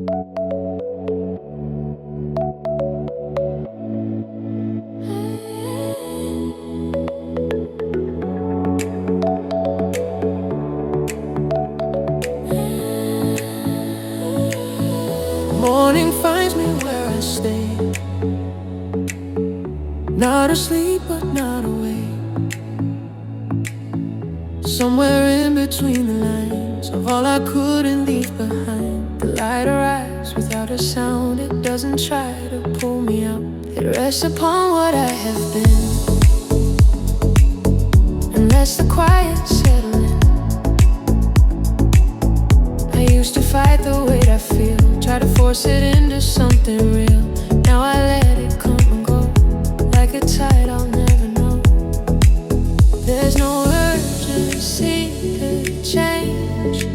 Morning finds me where I stay, not asleep but not awake, somewhere in between the lines of all I couldn't leave behind. The light arrives without a sound, it doesn't try to pull me out. It rests upon what I have been and lets the quiet settle in. I used to fight the weight I feel, try to force it into something real. Now I let it come and go, like a tide I'll never know. There's no urgency to change,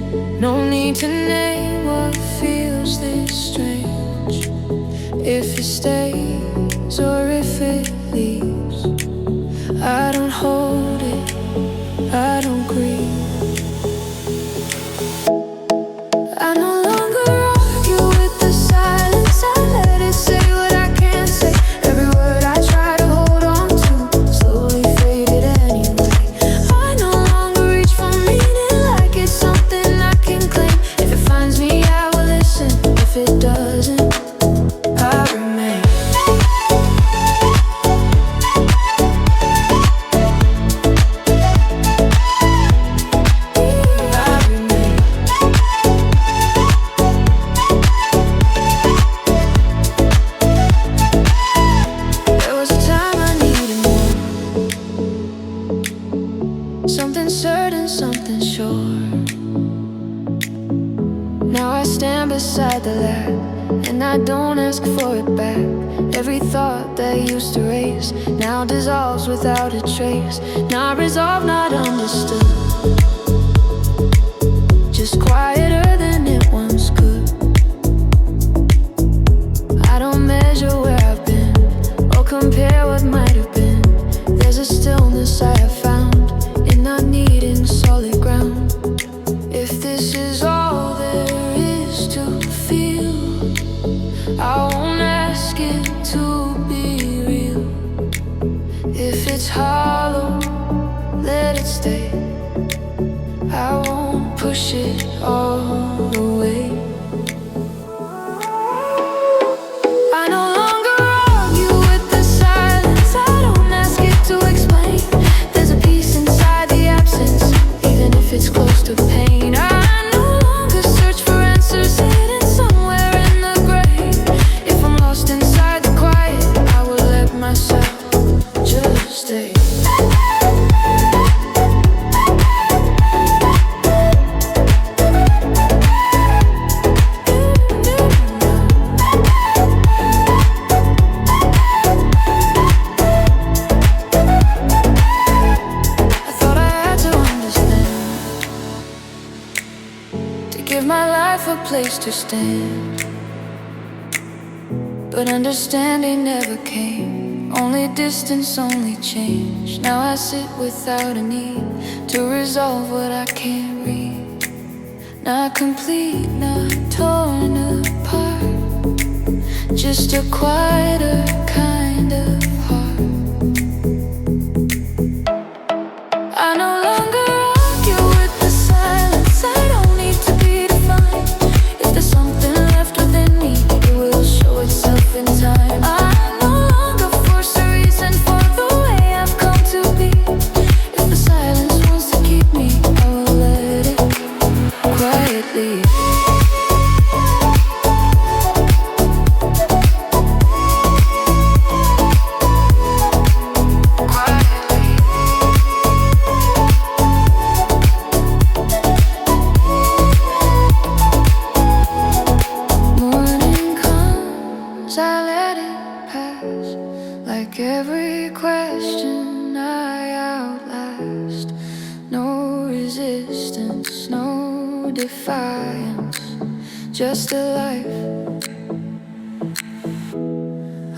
no need to name what feels this strange. If it stays or if it leaves, I don't hold it, I don't grieve. I no longer argue with the silence, I let it say what I can't say. Every word I try to hold on to slowly faded anyway. I no longer reach for meaning like it's something I can claim. If it finds me, I will listen. If it doesn't, I remain. Something certain, something sure. Now I stand beside the light, and I don't ask for it back. Every thought that used to race now dissolves without a trace. Not resolved, not understood, just quieter than it once could. I don't measure where I've been or compare what might have been. There's a stillness I have found in not needing solid ground. If this is all there is to feel, I won't ask it to be real. If it's hollow, let it stay. I won't push it all the way. I no longer argue with the silence, I don't ask it to explain. There's a peace inside the absence, even if it's close to pain. I no longer search for answers hidden somewhere in the gray. If I'm lost inside the quiet, I will let myself just stay. Give my life a place to stand, but understanding never came. Only distance, only change. Now I sit without a need to resolve what I can't read. Not complete, not torn apart, just a quieter kind of heart. I no longer argue with the silence, I don't need to be defined. If there's something left within me, it will show itself in time. I no longer force a reason for the way I've come to be. If the silence wants to keep me, I will let it quietly. Morning comes, I let it pass. Like every question I outlast. No resistance, no defiance, just a life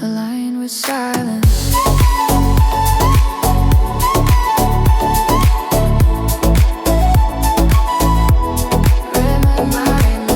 aligned with silence. Read my mind,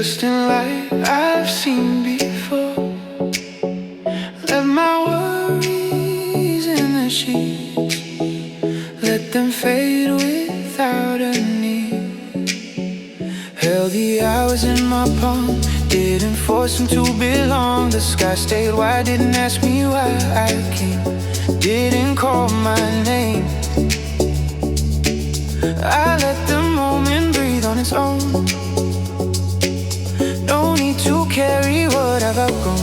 Trusting like I've seen before. Left my worries in the sheets, let them fade without a need. Held the hours in my palm, didn't force them to belong. The sky stayed wide, didn't ask me why I came, didn't call my name. I let the moment breathe on its own. No need to carry what I've outgrown.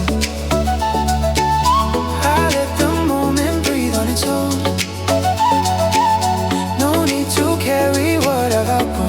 I let the moment breathe on its own. No need to carry what I've outgrown.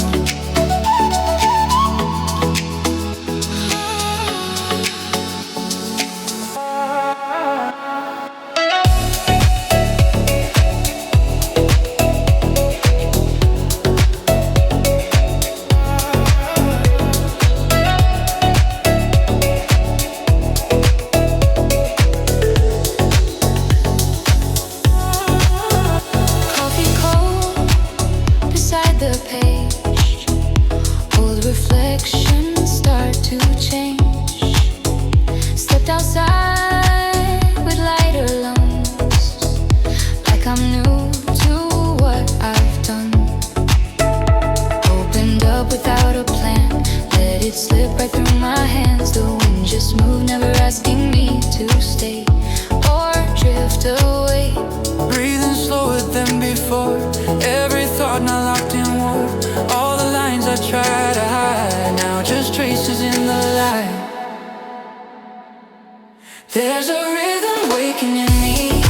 There's a rhythm waking in me,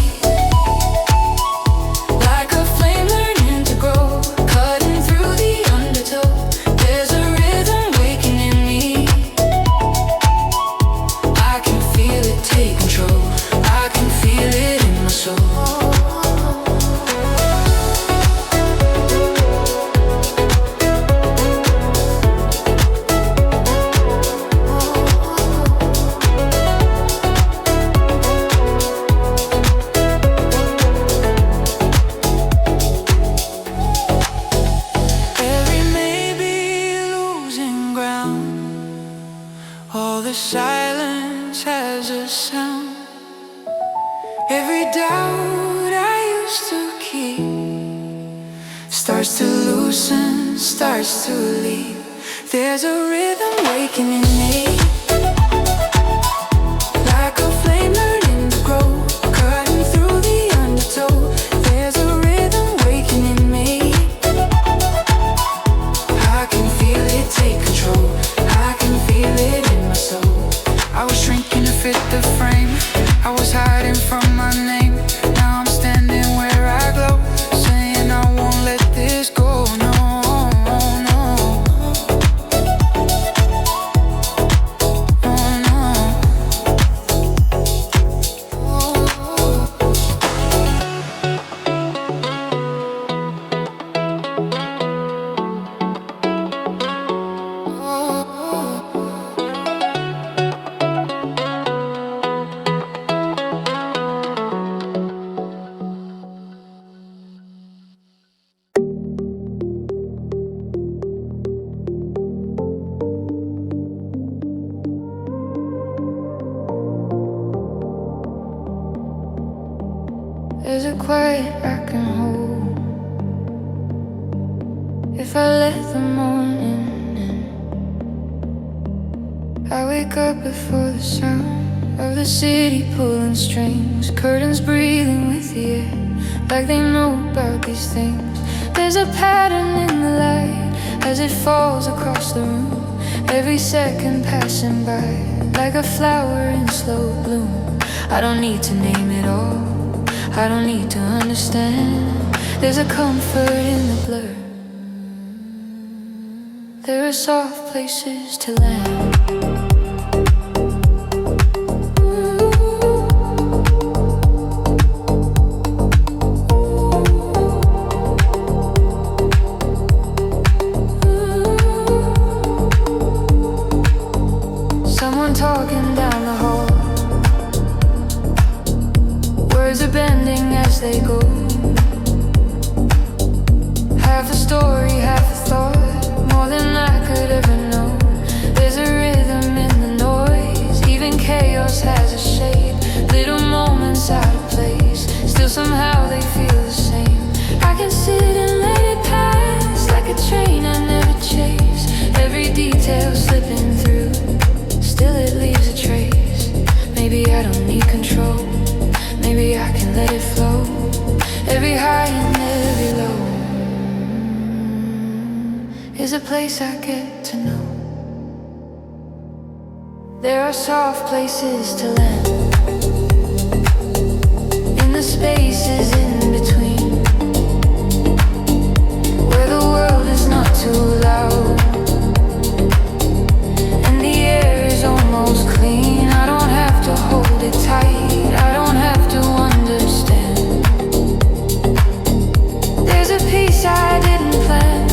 like a flame learning to grow, cutting through the undertow. There's a rhythm waking in me, I can feel it take control, I can feel it in my soul. Silence has a sound. Every doubt I used to keep starts to loosen, starts to leave. There's a rhythm waking in me, like a flame learning to grow, cutting through the undertow. There's a rhythm waking in me, I can feel it take control, I can feel it in my soul. I was shrinking to fit the frame, I was hiding from my name. Now I'm standing where I glow, saying I won't let this go, no, no. Oh no. There's a quiet I can hold if I let the morning in. I wake up before the sound of the city pulling strings, curtains breathing with the air, like they know about these things. There's a pattern in the light as it falls across the room, every second passing by, like a flower in slow bloom. I don't need to name it all, I don't need to understand. There's a comfort in the blur, there are soft places to land. Someone talking down the hall, words are bending as they go. Half a story, half a thought, more than I could ever know. There's a place I get to know. There are soft places to land, in the spaces in between, where the world is not too loud and the air is almost clean. I don't have to hold it tight, I don't have to understand. There's a piece I didn't plan,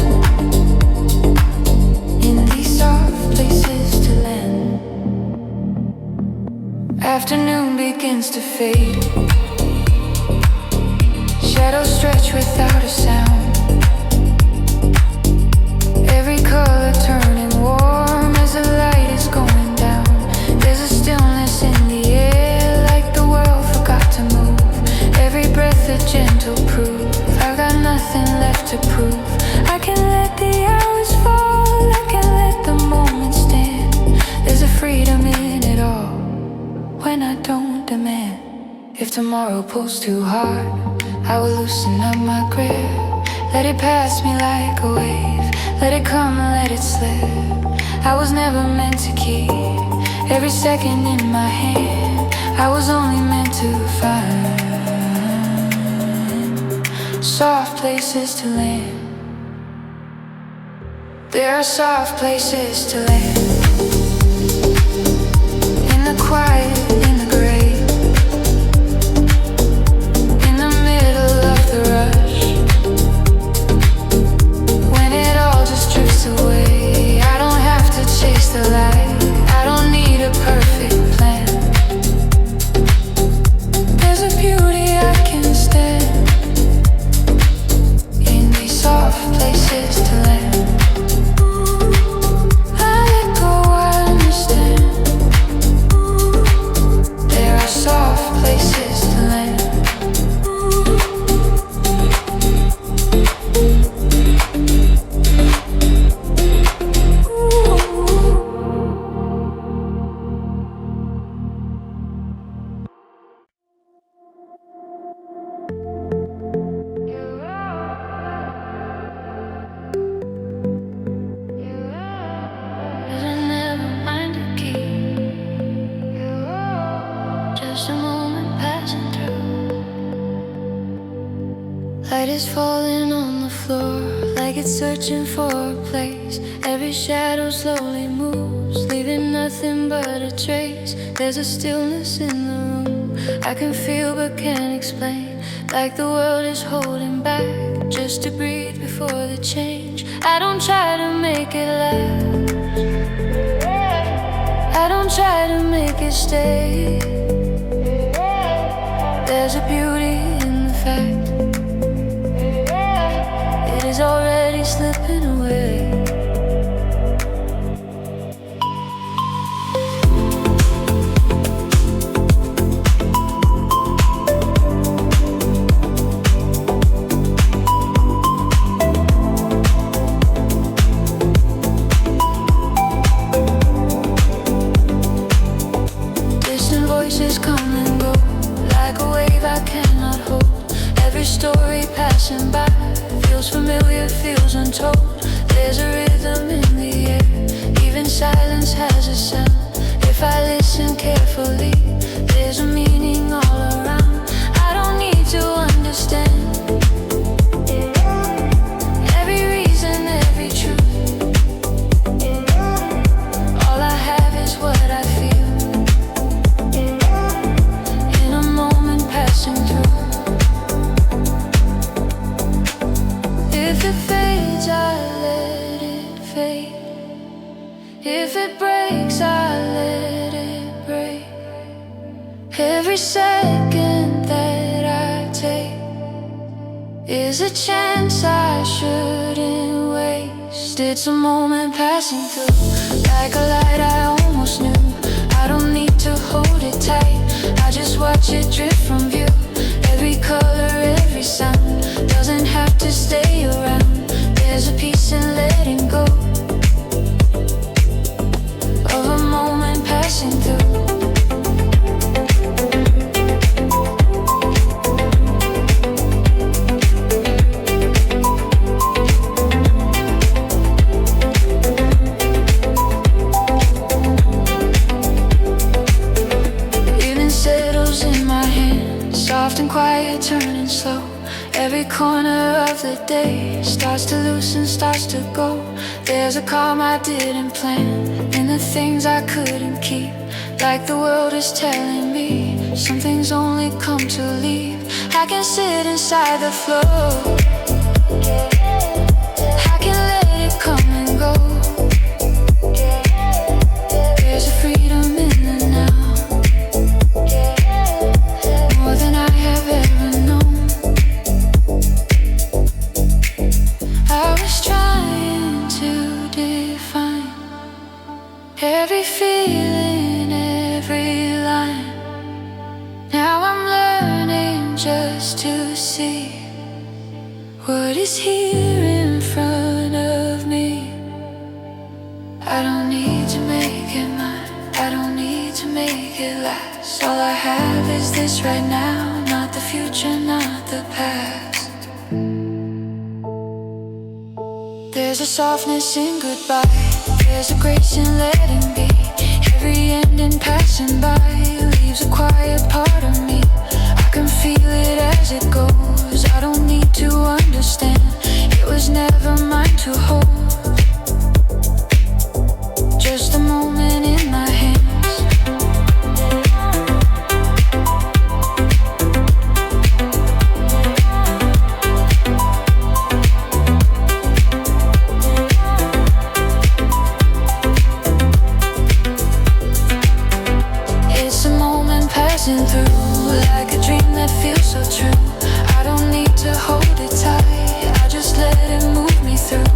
in these soft places to land. Afternoon begins to fade, shadows stretch without a sound, every color turning warm as the light is going down. There's a stillness in the air, like the world forgot to move. Every breath a gentle proof, I've got nothing left to prove. I can let the hours fall, I can let the moment stand. There's a freedom in it all, when I don't demand. If tomorrow pulls too hard, I will loosen up my grip. Let it pass me like a wave, let it come and let it slip. I was never meant to keep every second in my hand, I was only meant to find soft places to land. There are soft places to land, in the quiet, in the gray, in the middle of the rush, when it all just drifts away. I don't have to chase the light, I don't need a perfect plan. There's a beauty I can stand, in these soft places to land. I let go, I understand. There are soft places to land. Just a moment passing through. Light is falling on the floor, like it's searching for a place. Every shadow slowly moves, leaving nothing but a trace. There's a stillness in the room, I can feel but can't explain. Like the world is holding back, just to breathe before the change. I don't try to make it last, I don't try to make it stay. There's a beauty in the fact it is already slipping away. Distant voices come and go, like a wave I cannot hold. Every story passing by feels familiar, feels untold. There's a rhythm in the air, even silence has a sound. If I listen carefully, there's a meaning all around. I don't need to understand every reason, every truth. All I have is what I feel, in a moment passing through. If it fades, I let it fade. If it breaks, I let it break. Every second that I take is a chance I shouldn't waste. It's a moment passing through, like a light I almost knew. I don't need to hold it tight, I just watch it drift from view. Every color, every sound doesn't have to stay around. There's a peace in letting go of a moment passing through. corner of the day starts to loosen, starts to go. There's a calm I didn't plan in the things I couldn't keep. Like the world is telling me some things only come to leave. I can sit inside the flow, I can let it come and go. There's a freedom in the now, more than I have ever known. I was trying to define every feeling, every line. Now I'm learning just to see what is here in front of me. I don't need to make it mine, I don't need to make it last. All I have is this right now, not the future, not the past. There's a softness in goodbye, there's a grace in letting be. Every ending passing by leaves a quiet part of me. I can feel it as it goes, I don't need to understand. It was never mine to hold, just a moment in my hands. It's a moment passing through, like a dream that feels so true. I don't need to hold it tight, I just let it move me through.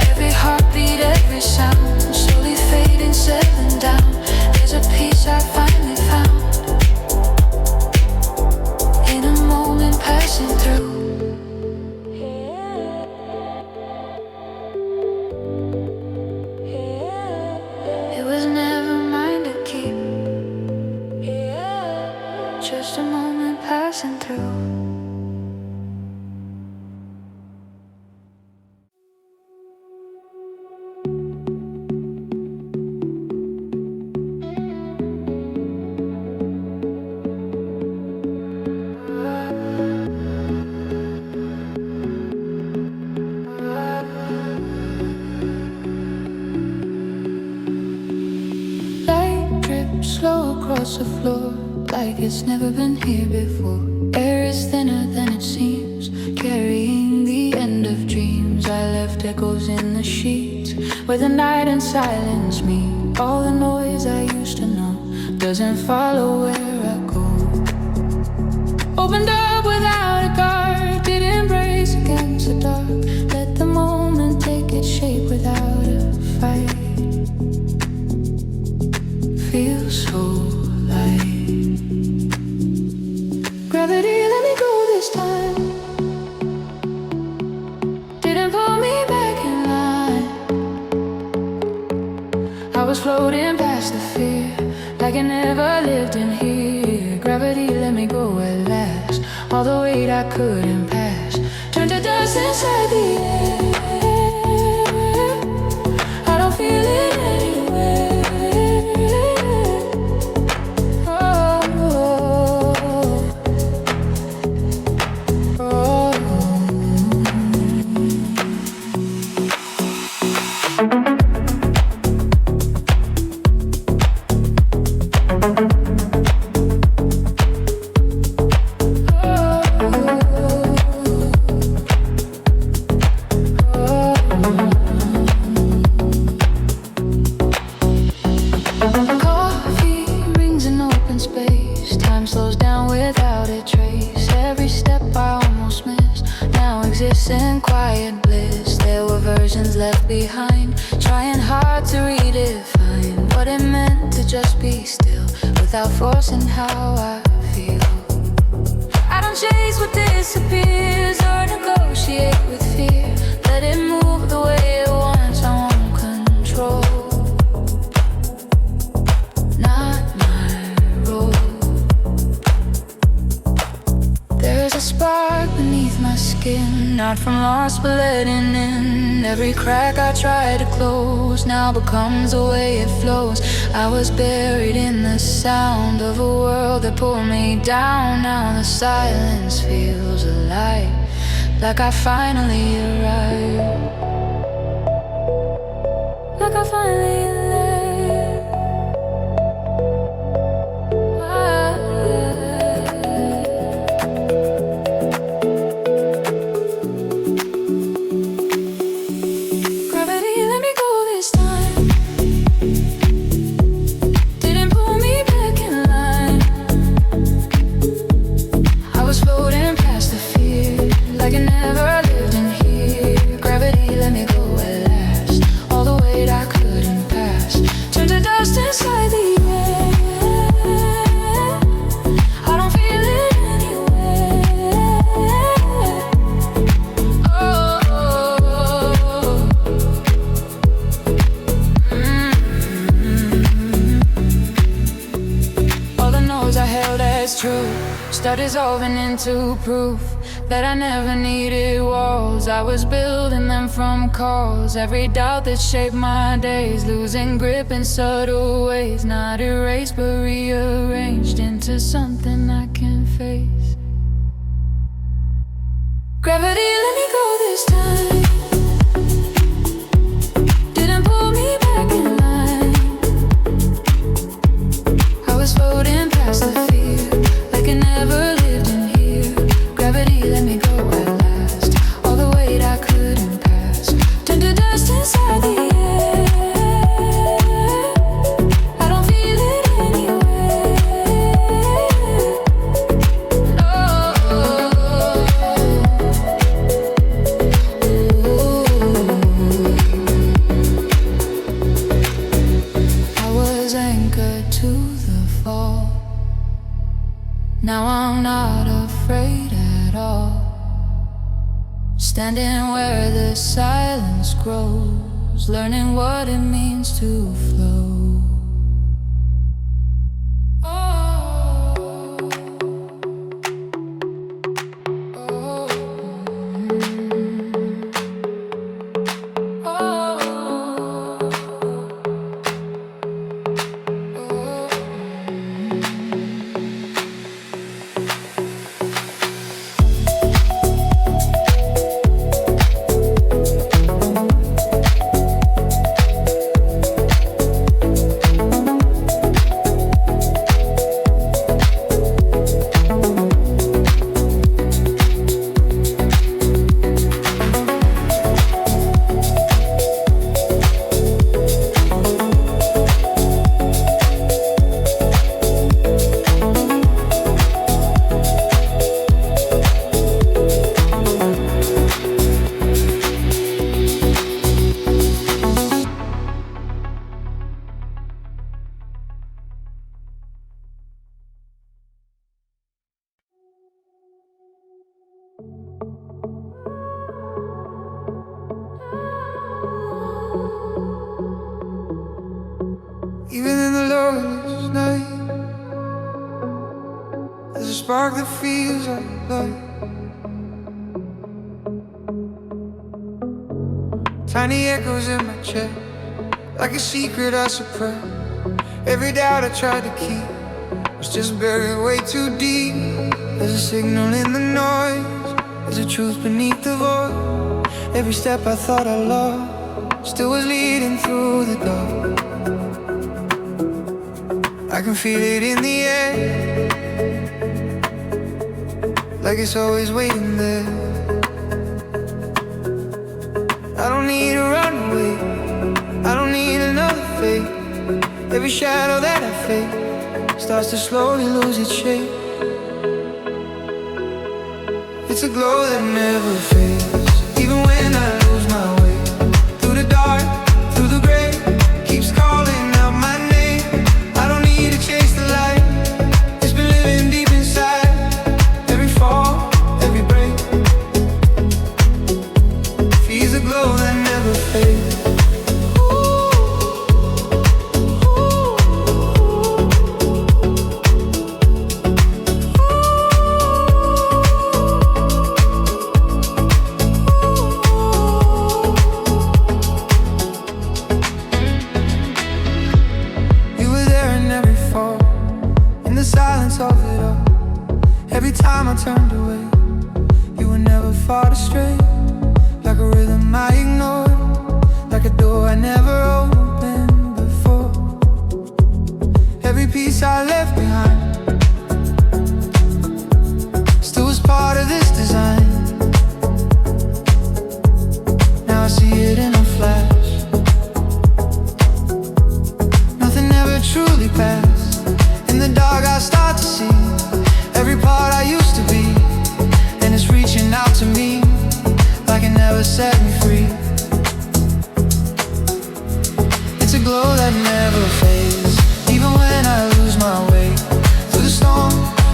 Every heartbeat, every sound, slowly fading, settling down. There's a peace I finally found in a moment passing through. It was never mine to keep, just a moment passing through. Light drips slow across the floor, like it's never been here before. Air is thinner than it seems, carrying the end of dreams. I left echoes in the sheets, where the night and silence meet. All the noise I used to know doesn't follow where I go. Opened up without a guard, did embrace against the dark. Let the moment take its shape without a fight. Feel so light. Gravity let me go this time, didn't pull me back in line. I was floating past the fear, like I never lived in here. Gravity let me go at last, all the weight I couldn't pass turned to dust inside the air. I don't feel it anywhere. In quiet bliss, there were versions left behind, trying hard to redefine what it meant to just be still, without forcing how I feel. I don't chase what disappears or negotiate with fear. Let it move the way it wants, I won't control. Not my role. There's a spark beneath my skin, not from loss but letting in. Every crack I try to close now becomes the way it flows. I was buried in the sound of a world that pulled me down. Now the silence feels alive, like I finally arrived, like I finally left. Gravity let me go this time, didn't pull me back in line. I was floating past the fear, like I never lived in here. Gravity let me go at last, all the weight I couldn't pass turned to dust inside the air. I don't feel it anywhere. All the no's I held as true start dissolving into proof that I never needed walls. I was building them from calls. Every doubt that shaped my days, losing grip in subtle ways, not erased but rearranged into something I can face. Gravity let me go this time, didn't pull me back in line. I was floating past the fear, like I never lived in here. Gravity let me go at last, all the weight I couldn't pass turned to dust inside the air. I don't feel it anywhere. No. I was anchored to the fall, now I'm not afraid at all. Standing where the silence grows, learning what it means to flow. Even in the loneliest night, there's a spark that feels like light. Tiny echoes in my chest, like a secret I suppress. Every doubt I tried to keep was just buried way too deep. There's a signal in the noise, there's a truth beneath the void. Every step I thought I lost still was leading through the dark. I can feel it in the air, like it's always waiting there. I don't need a runaway, I don't need another fate. Every shadow that I face starts to slowly lose its shape. It's a glow that never fades, even when I lose my way. Through the dark, through the gray, keeps calling out my name. I don't need to chase the light, it's been living deep inside. Every fall, every break feeds a glow that never fades. Every time I turned away, you were never farther straight, like a rhythm I ignored, like a door I never opened before. Every piece I left behind still was part of this design. Now I see it in a flash. Nothing ever truly passed. In the dark I start to see every part I used to be, and it's reaching out to me like it never set me free. It's a glow that never fades, even when I lose my way. Through the storm,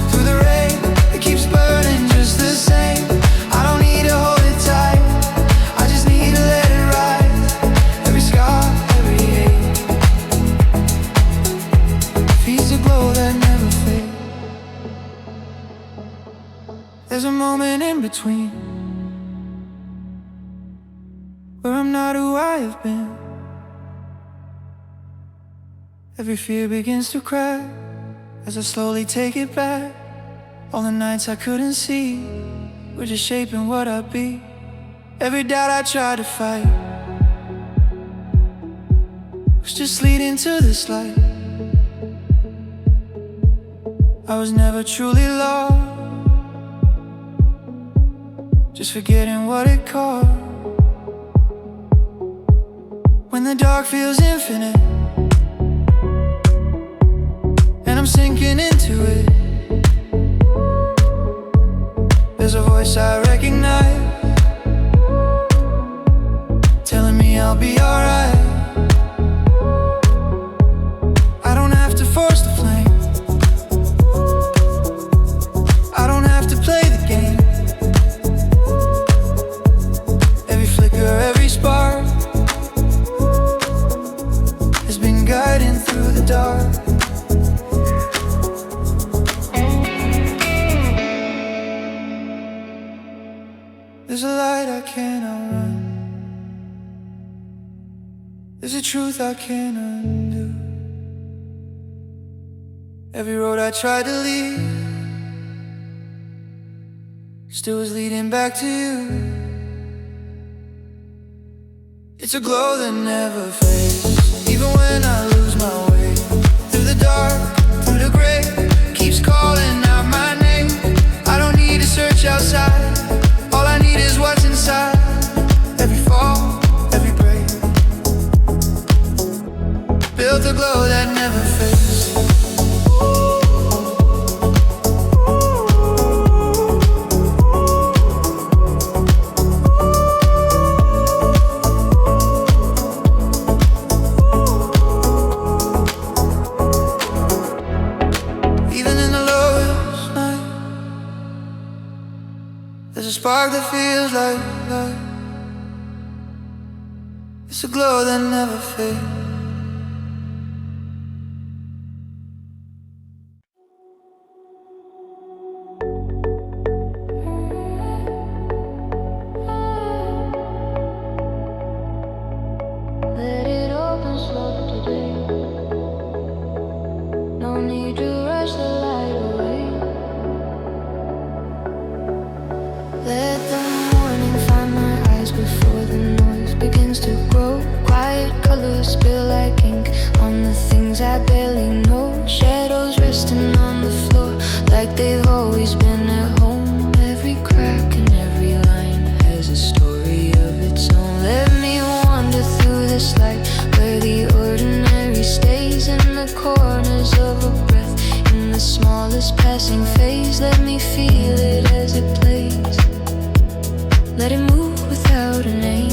through the rain, it keeps burning just the same. I don't need to hold it tight, I just need to let it rise. Every scar, every ache feeds a glow that never fades. There's a moment in between where I'm not who I have been. Every fear begins to crack as I slowly take it back. All the nights I couldn't see were just shaping what I'd be. Every doubt I tried to fight was just leading to this light. I was never truly lost, just forgetting what it cost. When the dark feels infinite and I'm sinking into it, there's a voice I recognize telling me I'll be alright. I don't have to force the flame, I don't have to play the game. Every flicker, every spark has been guiding through the dark. There's a light I cannot run, there's a truth I can't undo. Every road I tried to leave still was leading back to you. It's a glow that never fades, even when I lose my way. Through the dark, through the gray, keeps calling out my name. I don't need to search outside, all I need is what's inside. Every fall, every break built a glow that never fades. There's a spark that feels like light. It's a glow that never fades. Let it open slow today. No need to rush the light away. Let the morning find my eyes before the noise begins to grow. Quiet colors spill like ink on the things I barely know. Shadows resting on the floor like they've always been at home. Every crack and every line has a story of its own. Let me wander through this light where the ordinary stays in the corners of a breath, in the smallest passing phase. Let me feel it as it plays. Let it move without a name.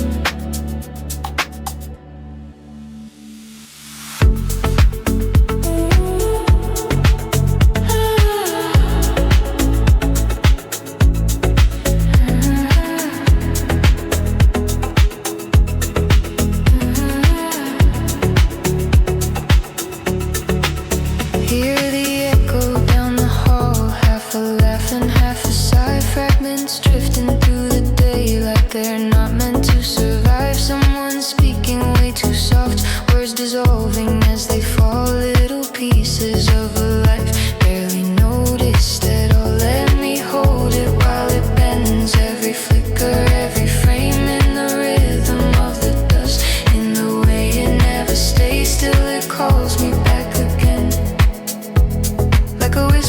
Hear the echo down the hall, half a laugh and half a sigh. Fragments drifting through the day like they're not meant to survive. Someone speaking way too soft, words dissolving as they fall. Little pieces of a life barely noticed at all. Let me hold it while it bends. Every flicker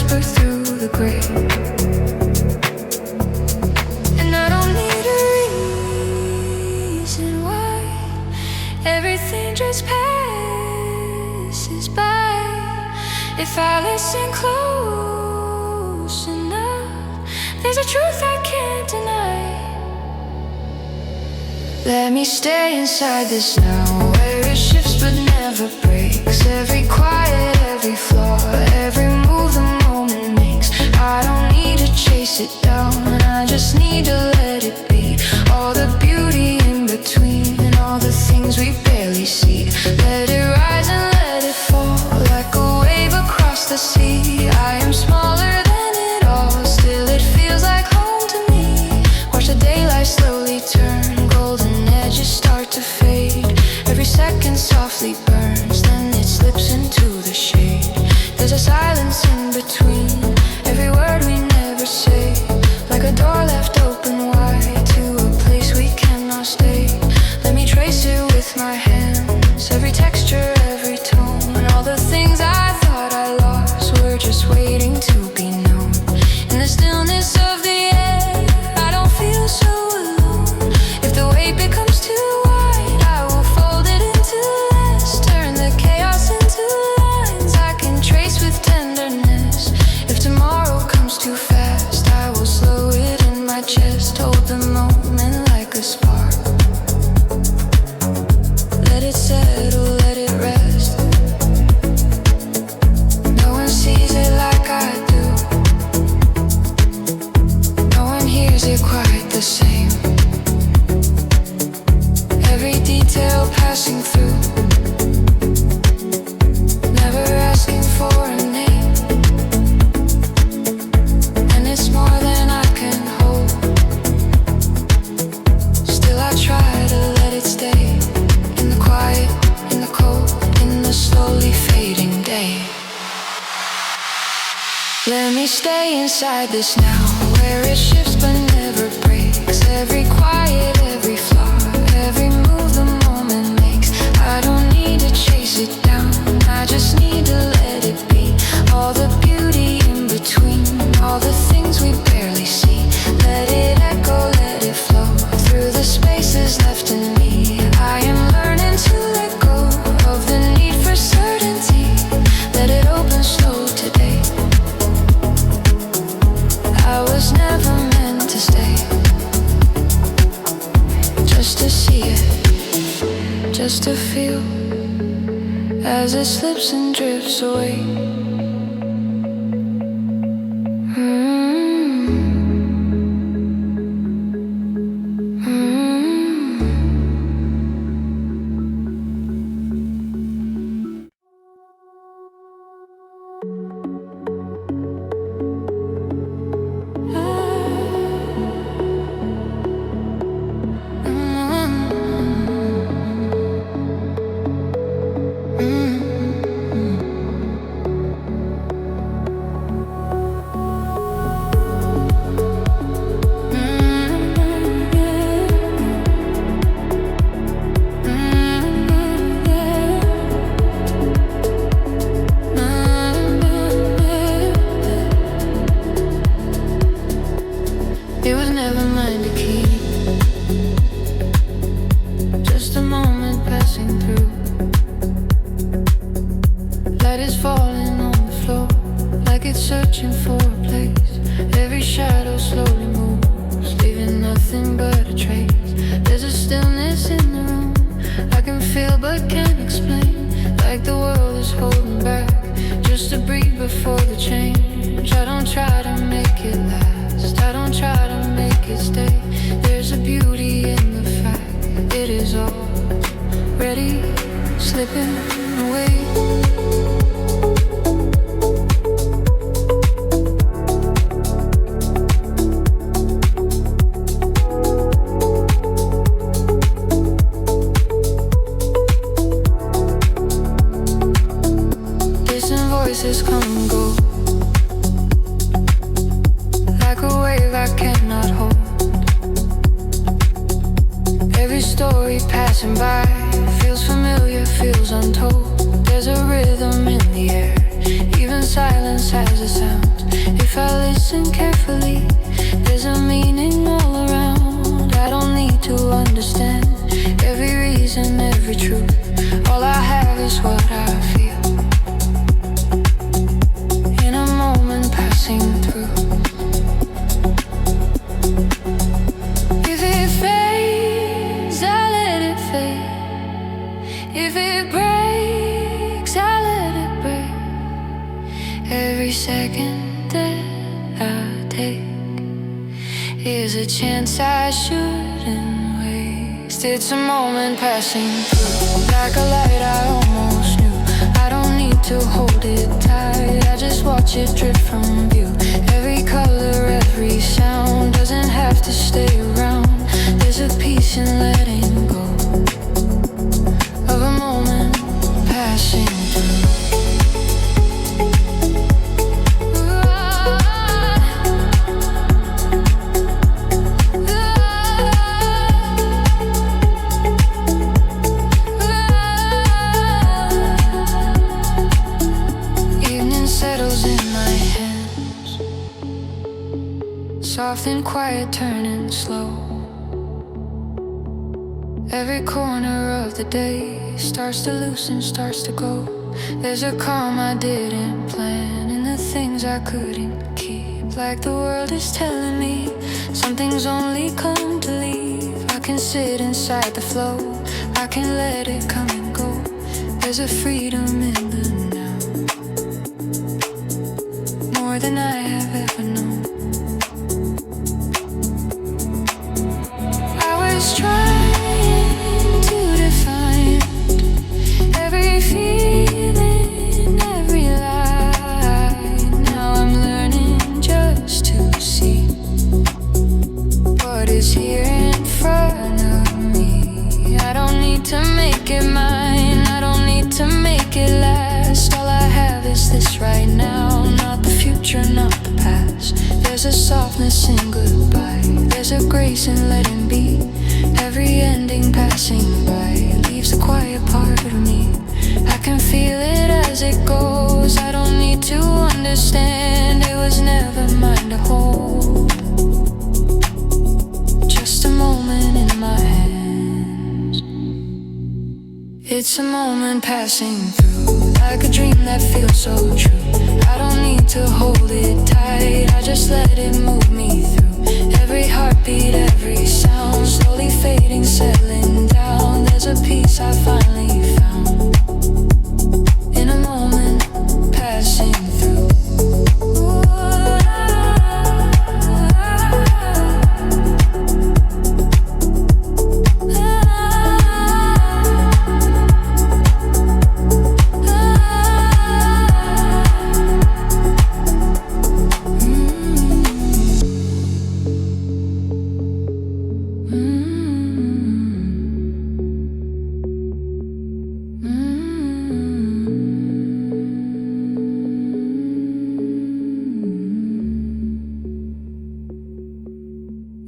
whisper through the gray. And I don't need a reason why everything just passes by. If I listen close enough, there's a truth I can't deny. Let me stay inside this now, where it shifts but never breaks. Every quiet, every flaw, every move the moment makes. I don't need to chase it down, I just need to let it be. All the beauty in between, and all the things we barely see. Let it rise and let it fall, like a wave across the sea. I am smaller than it all, still it feels like home to me. Watch the daylight slowly turn, golden edges start to fade. Every second softly burns, then it slips into the shade. There's a silence in between, every word we never say. Like a door left open wide to a place we cannot stay. Let me trace it with my hands, every texture, every tone. And all the things I thought I lost were just waiting to be known. In the stillness of the air, I don't feel so alone. If the weight becomes too wide, I will fold it into less. Turn the chaos into lines I can trace with tenderness. If tomorrow comes too fast, I will slow it in my chest. Hold the moment like a spark. Let it settle, let it rest. No one sees it like I do. No one hears it quite the same. Every detail passing through, never asking for a name. And it's more than I can hold. Still I try to let it stay. In the quiet, in the cold, in the slowly fading day. Let me stay inside this now, where it shifts but never breaks. Every quiet, every flaw, every move the moment makes. I don't need to chase it down, I just need to let it be. All the beauty in between, all the things we barely see. Let it echo, let it flow through the spaces left in me. I am learning to let go of the need for certainty. Let it open slow today. I was never meant to stay, just to see it, just to feel as it slips and drifts away. It was never mine to keep, just a moment passing through. Light is falling on the floor, like it's searching for a place. Every shadow slowly moves, leaving nothing but a trace. There's a stillness in the room I can feel but can't explain. Like the world is holding back, just to breathe before the change. I don't try to make it last, I don't try to make it stay. There's a beauty in the fact it is already slipping away. Voices come and go, like a wave I cannot hold. Every story passing by feels familiar, feels untold. There's a rhythm in the air, even silence has a sound. listen carefully. There's a meaning all around. I don't need to understand every reason, every truth. All I have is what I feel in a moment passing through. If it fades, I let it fade. If it breaks, I let it break. Every second that I take is a chance I shouldn't waste. It's a moment passing through. Like a light I almost knew. I don't need to hold it tight. I just watch it drift from view. Every color, every sound doesn't have to stay around. There's a peace in letting go of a moment passing through. Soft and quiet, turning slow. Every corner of the day starts to loosen, starts to go. There's a calm I didn't plan in the things I couldn't keep. Like the world is telling me some things only come to leave. I can sit inside the flow, I can let it come and go. There's a freedom in the now, more than I have ever known. Trying to define every feeling, every line. Now I'm learning just to see what is here in front of me. I don't need to make it mine, I don't need to make it last. All I have is this right now, not the future, not the past. There's a softness in goodbye, there's a grace in letting be. Every ending passing by leaves a quiet part of me. I can feel it as it goes. I don't need to understand. It was never mine to hold. Just a moment in my hands. It's a moment passing through. Like a dream that feels so true. I don't need to hold it tight. I just let it move me through. Every heartbeat, every sound, slowly fading, settling down. There's a peace I finally found in a moment passing through.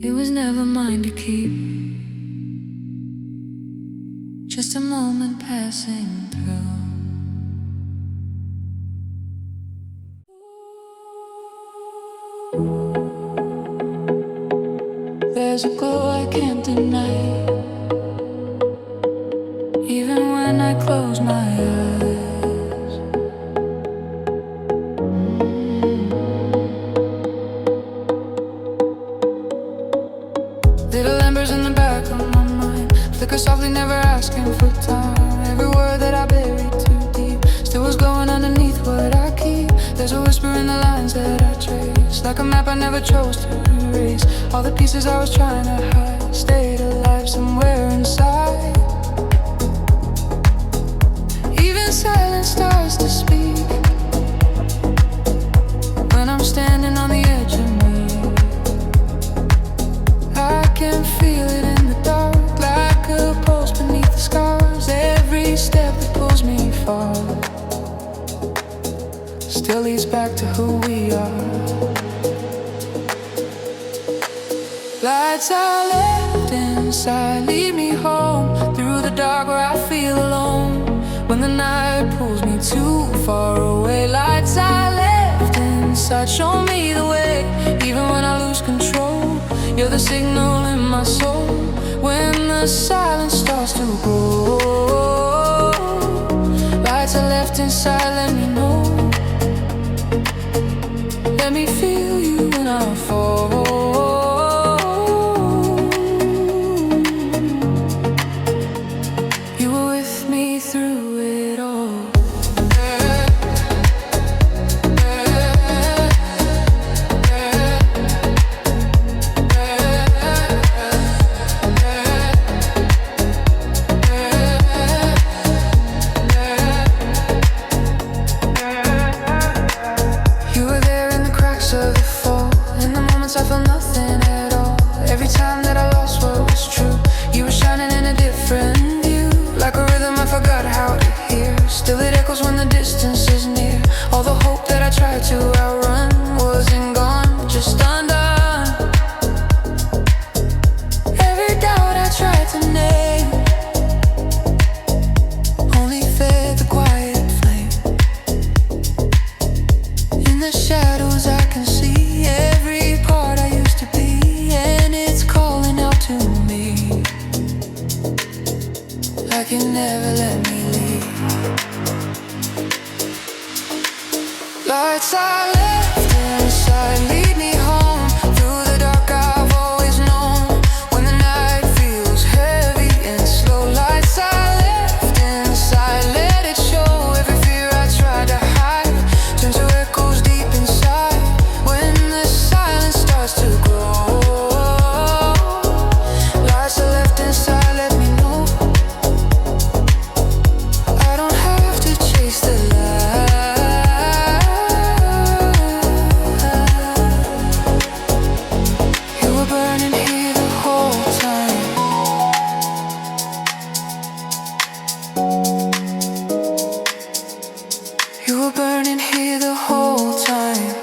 It was never mine to keep. Just a moment passing through. There's a glow I can't deny, even when I close my eyes. Little embers in the back of my mind, flicker softly, never asking for time. Every word that I buried too deep still was glowing underneath what I keep. There's a whisper in the lines that I trace, like a map I never chose to erase. All the pieces I was trying to hide stayed alive somewhere inside. Even silence starts to speak when I'm standing on the edge of me. I can feel it in the dark, like a pulse beneath the scars. Every step that pulls me far still leads back to who we are. Lights are left inside, lead me home through the dark where I feel alone. When the night pulls me too far away, lights are left inside, show me the way. the signal in my soul when the silence starts to grow. Lights are left inside, let me know. Let me feel you when I fall. You were with me through it all. I felt nothing at all. Every time that I lost what was true, you were shining in a different view. Like a rhythm I forgot how to hear. Still it echoes when the distance is near. All the hope that I tried to outrun wasn't gone, just undone. Every doubt I tried to name only fed the quiet flame. In the shadows I can see every part I used to be, and it's calling out to me like you never let me leave. Lights are left inside, lead me home through the dark I've always known. When the night feels heavy and slow, lights are left inside, let it show. Every fear I tried to hide turns to echoes deep inside. When the silence starts to grow, lights are left inside, let me know. I don't have to chase the light. You were burning here the whole time. You were burning here the whole time.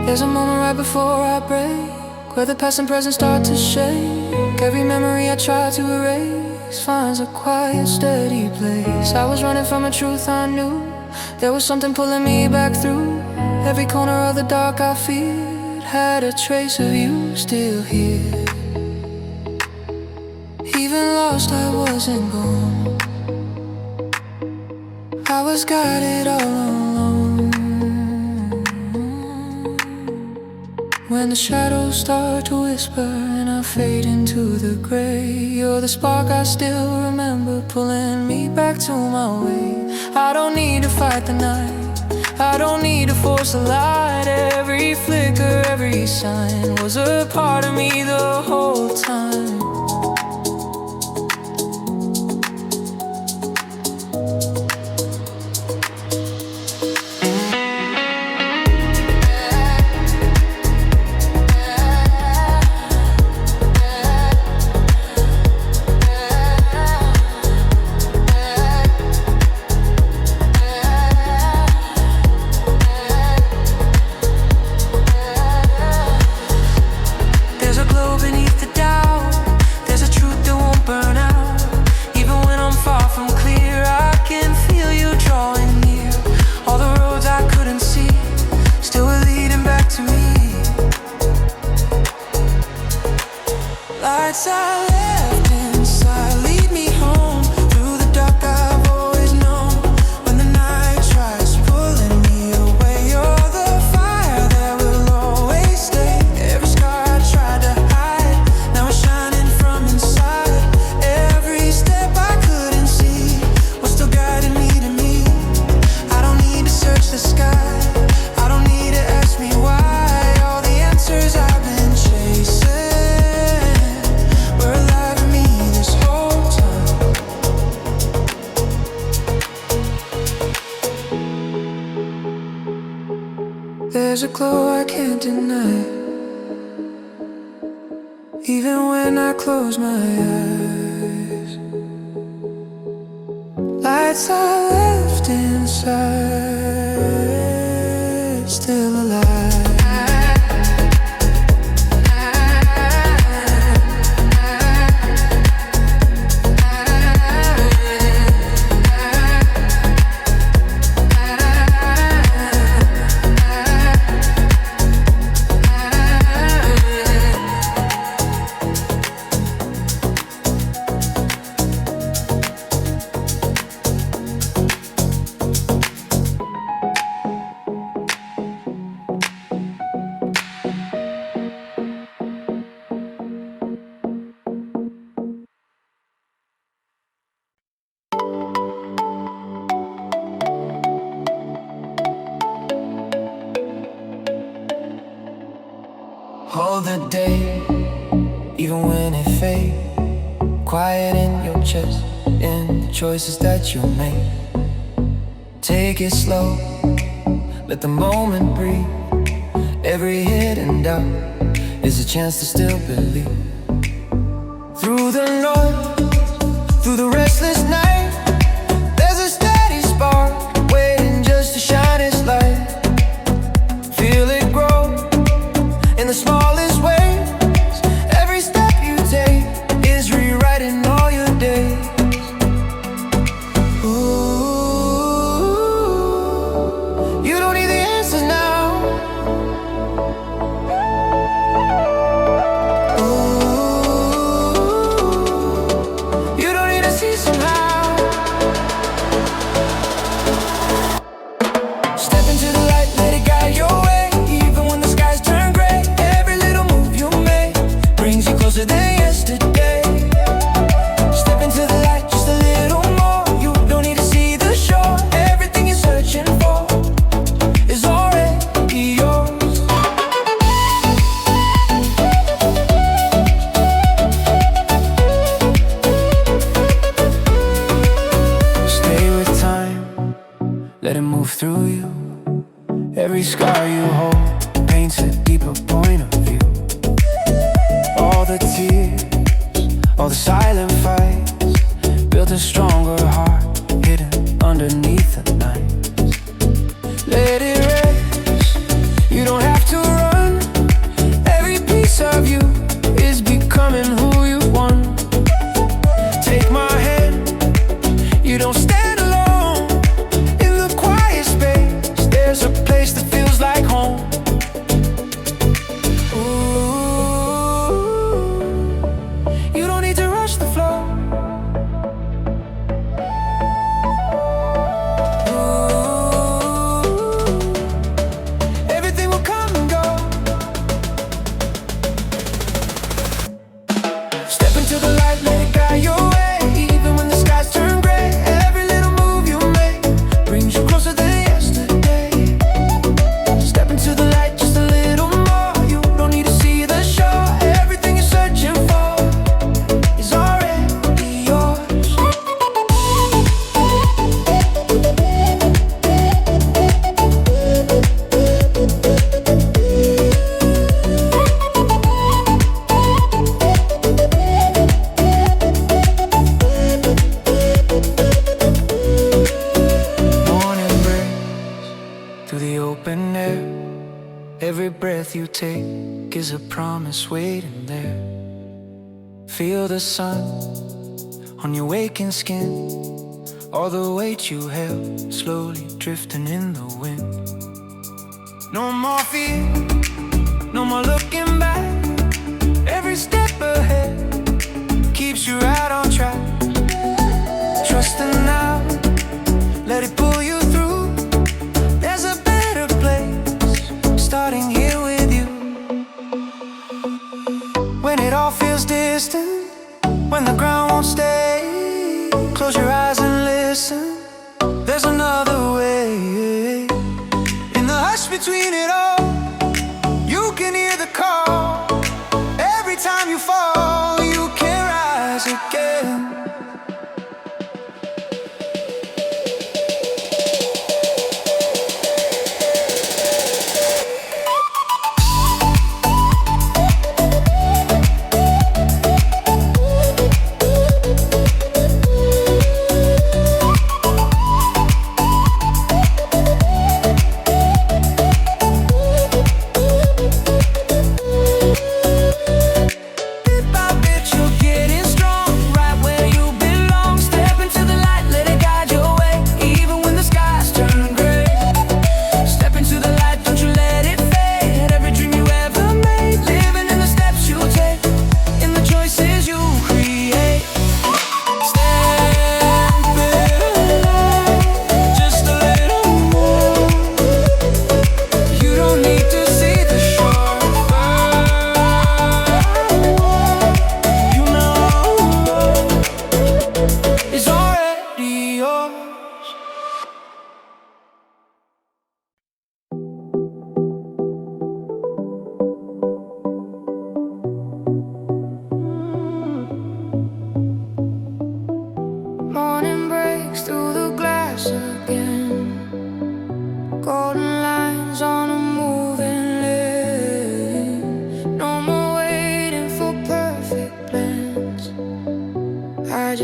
There's a moment right before I break, where the past and present start to shake. Every memory I try to erase finds a quiet, steady place. I was running from a truth I knew. There was something pulling me back through. Every corner of the dark I feared had a trace of you still here. Even lost, I wasn't gone. I was guided all alone. When the shadows start to whisper and I fade into the gray, you're the spark I still remember, pulling me back to my way. I don't need to fight the night, I don't need to force the light. Every flicker, every sign was a part of me the whole time. Lights are left inside, lead me home through the dark I've always known. When the night tries pulling me away, you're the fire that will always stay. Every scar I tried to hide, now it's shining from inside. Every step I couldn't see was still guiding me to me. I don't need to search the sky, I don't need to ask me why. All the answers I've been chasing were alive in me this whole time. There's a glow I can't deny, even when I close my eyes. Lights are left inside, still alive. the day, even when it fades. Quiet in your chest, in the choices that you make. Take it slow, let the moment breathe. Every hidden doubt is a chance to still believe. Through the noise, through the restless night, there's a steady spark waiting just to shine its light. Feel it grow in the smallest ways. Every step you take is rewriting all your days. Ooh, you don't need the answers now. Ooh, you don't need to see somehow. Step into the light, let it guide your way. Even when the skies turn gray, every little move you make brings you closer than yesterday. Step into the light just a little more. You don't need to see the shore. Everything you're searching for is already yours. Stay with time, let it move through you. Every scar you hold paints a deeper point of view. All the tears, all the silent fights built a stronger heart hidden underneath the night. Let it rest, you don't have to run. Every piece of you is becoming who you want. Take my hand, you don't stand alone. In the quiet space, there's a place that feels like home. Ooh, you don't need to rush the flow. Ooh, everything will come and go. Step into the light, let it guide your way. Even when the skies turn gray, every little move you make brings you closer than yesterday. Step into the light just a little more. You don't need to see the shore. Everything you're searching for is already yours. Morning breeze through the open air. Every breath you take is a promise waiting there. Feel the sun on your waking skin. All the weight you held slowly drifting in the wind. No more fear, no more looking back. Every step ahead keeps you right on track. Trusting now, let it pull you through. There's a better place starting here with you. When it all feels distant, when the ground won't stay, close your eyes and listen. There's another way. In the hush between it all, you can hear the call. Every time you fall, you can rise again.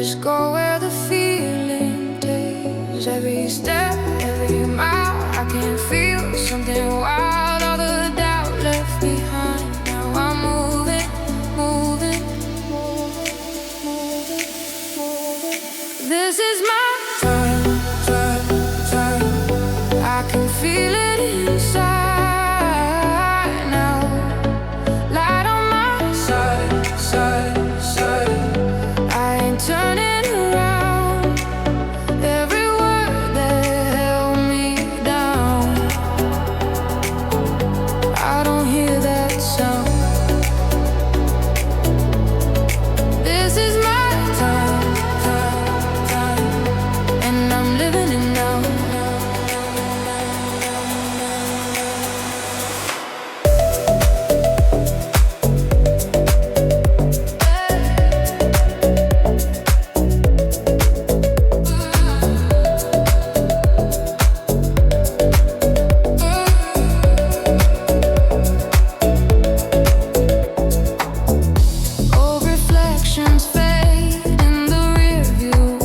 Just go where the feeling takes. Every step, every mile, I can feel something wild. All the doubt left behind. Now I'm moving, moving, moving, moving, moving. This is my time, time, time. I can feel it inside now. Light on my side, side, side. I ain't turning around. Every word that held me down, I don't hear that sound. This is my time, time, time, and I'm living it now. Old reflections fade in the rear view.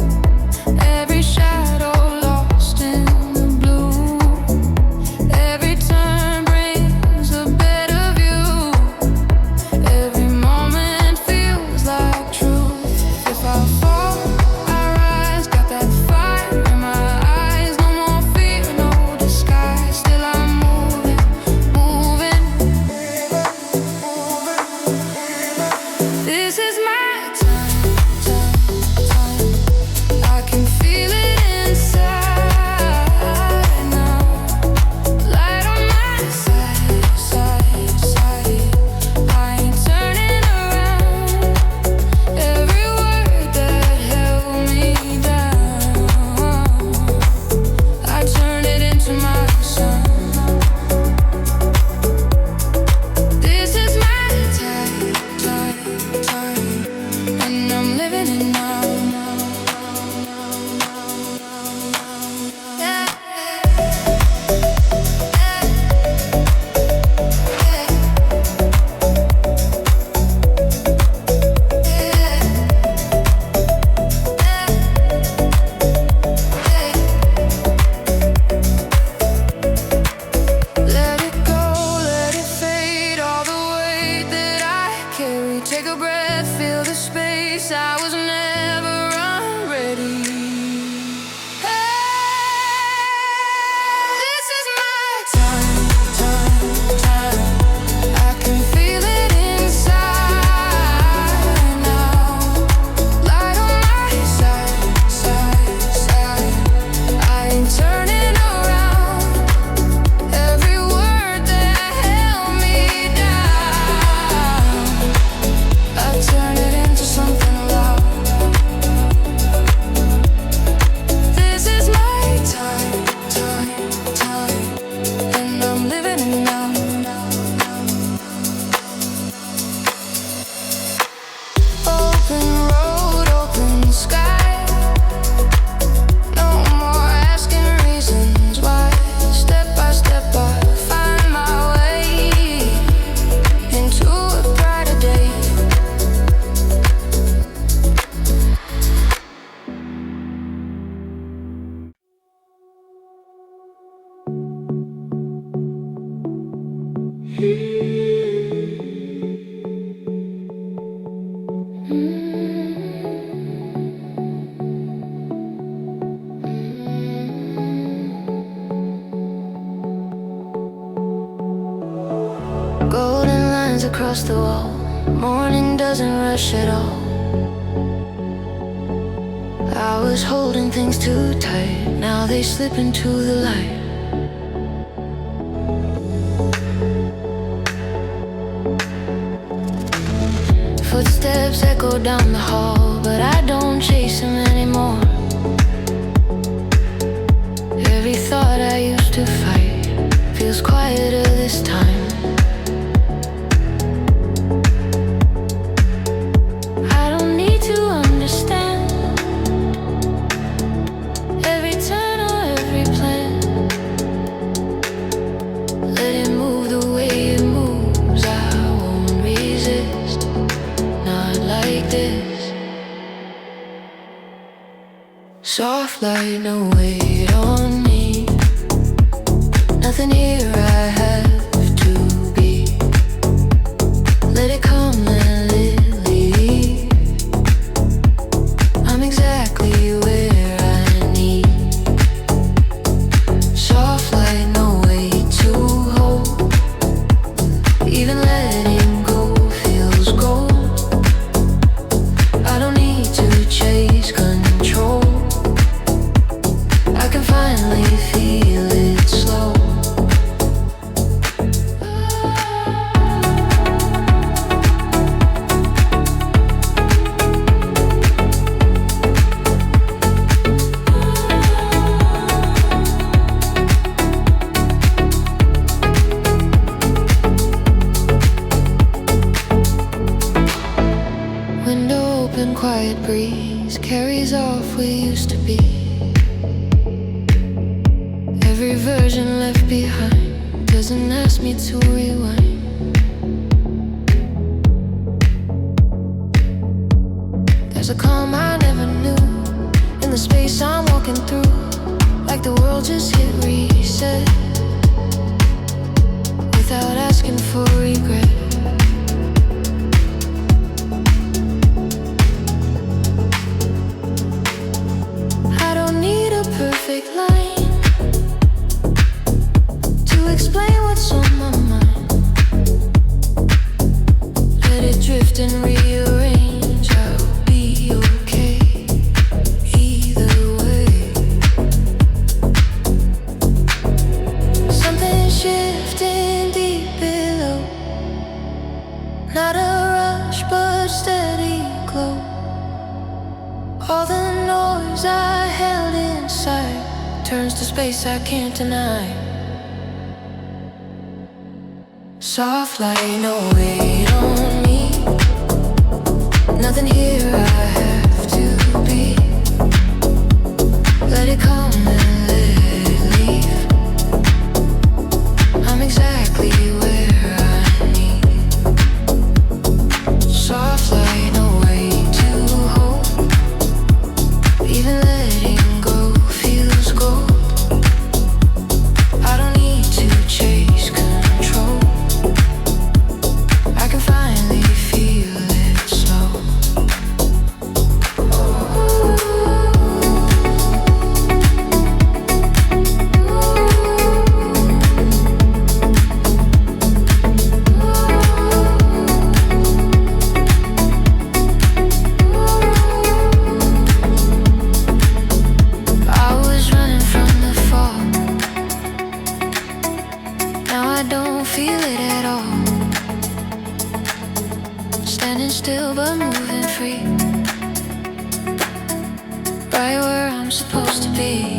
Every shadow lost in the blue. Every turn brings a better view. Every moment feels like truth. If I fall, I rise. Got that fire in my eyes. No more fear, no disguise. Still I'm moving, moving. This is my time, time, time. I can feel it inside now. Light on my side, side, side. I ain't turning around. Every word that held me down, I turn it into my song. This is my time, time, time, and I'm living it now. Let it go, let it fade, all the weight that I carry. Take a breath, feel the space. I was never unready. This is my time, time, time. I can feel it inside now. Light on my side, side, side. I ain't turning around. Every word that held me down, I turn it into something loud. This is my time, time, time, and I'm living it now. Open road, open sky. No more asking reasons why. Step by step, I find my way into a brighter day. Golden lines across the wall. Morning doesn't rush at all. I was holding things too tight. Now they slip into the light. Footsteps echo down the hall, but I don't chase them anymore. Every thought I used to fight feels quieter this time. I don't need to understand every turn or every plan. Let it move the way it moves. I won't resist. Not like this. Soft light, no weight on me. Nothing here I have to be. Let it come and let it leave. I'm exactly where I need. Soft light, no weight to hold. Even letting go feels gold. I don't need to chase control. I can finally feel it slow. Window open, quiet breeze carries off we used to be. Every version left behind doesn't ask me to rewind. There's a calm I never knew in the space I'm walking through, like the world just hit reset without asking for regret. I don't need a perfect line to explain what's on my mind. Let it drift and rearrange. I'll be okay either way. Something shifting deep below. Not a rush but steady glow. All the noise I held inside turns to space I can't deny. Soft light, no weight on me. Nothing here I have to be. Let it come and let it leave. I'm exactly where I need. Soft light, no weight to hold. Even letting go feels gold. I don't need to chase control. I can finally feel it slow. I was running from the fall. Now I don't feel it at all. Standing still but moving free, right where I'm supposed to be.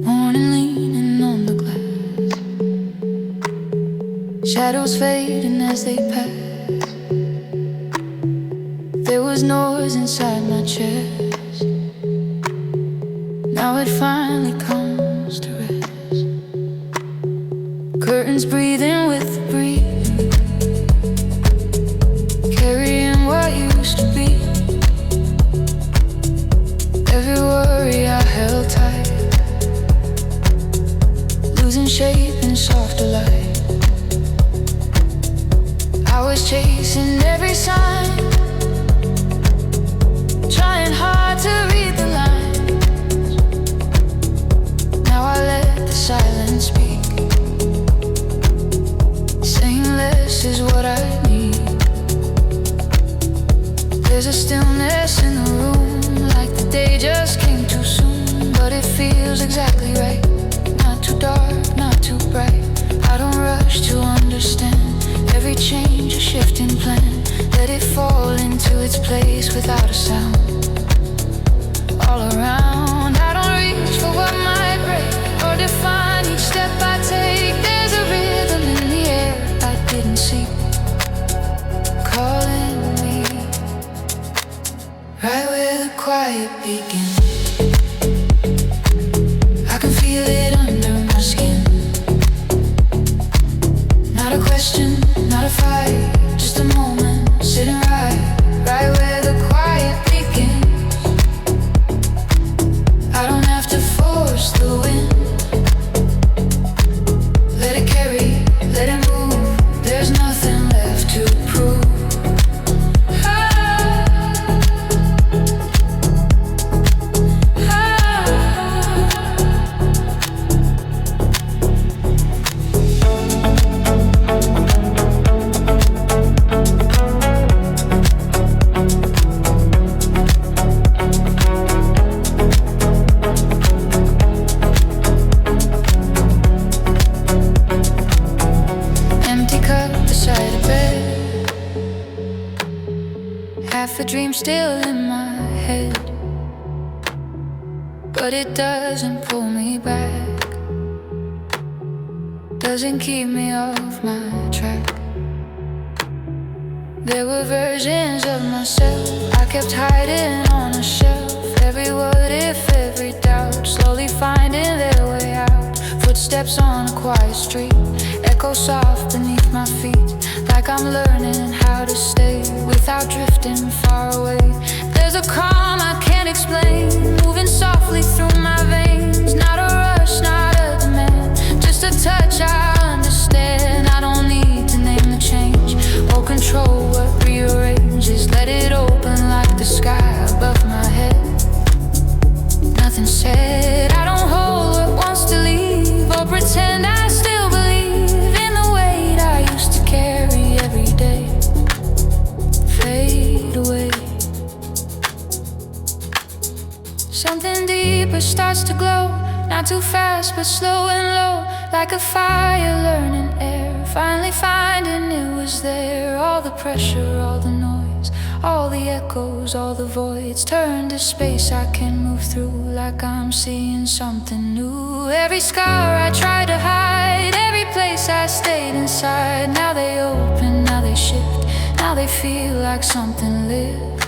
Morning leaning on the glass, shadows fading as they pass. There was noise inside my chest. Now it finally comes to rest. Curtains breathing with the breeze, carrying what used to be. Every worry I held tight, losing shape in softer light. I was chasing every sign, trying hard to read the lines. Now I let the silence speak, saying less is what I need. There's a stillness in the room, like the day just came too soon. But it feels exactly right, not too dark, not too bright. I don't rush to understand every change, a shifting plan. Let it fall into its its place without a sound. All around, I don't reach for what might break or define each step I take. There's a rhythm in the air I didn't see, calling me right where the quiet begins. I can feel it under my skin. Not a question, not a fight, just a moment sitting right where the quiet begins. I don't have to force the wind. Let it carry, let it move. There's nothing left to prove. Half a dream still in my head, but it doesn't pull me back, doesn't keep me off my track. There were versions of myself I kept hiding on a shelf. Every what if, every doubt, slowly finding their way out. Footsteps on a quiet street, echo soft beneath my feet, like I'm learning how to stay without drifting far away. There's a calm I can't explain, moving softly through my veins. Not a rush, not a demand, just a touch I understand. I don't need to name the change or control what rearranges. Let it open like the sky above my head. Nothing said, I don't hold what wants to leave or pretend I still believe in the weight I used to carry every day. Fade away. Something deeper starts to glow, not too fast but slow and low, like a fire learning air. Finally finding it was there. All the pressure, all the noise, all the echoes, all the voids turn to space I can move through, like I'm seeing something new. Every scar I tried to hide, every place I stayed inside, now they open, now they shift, now they feel like something lived.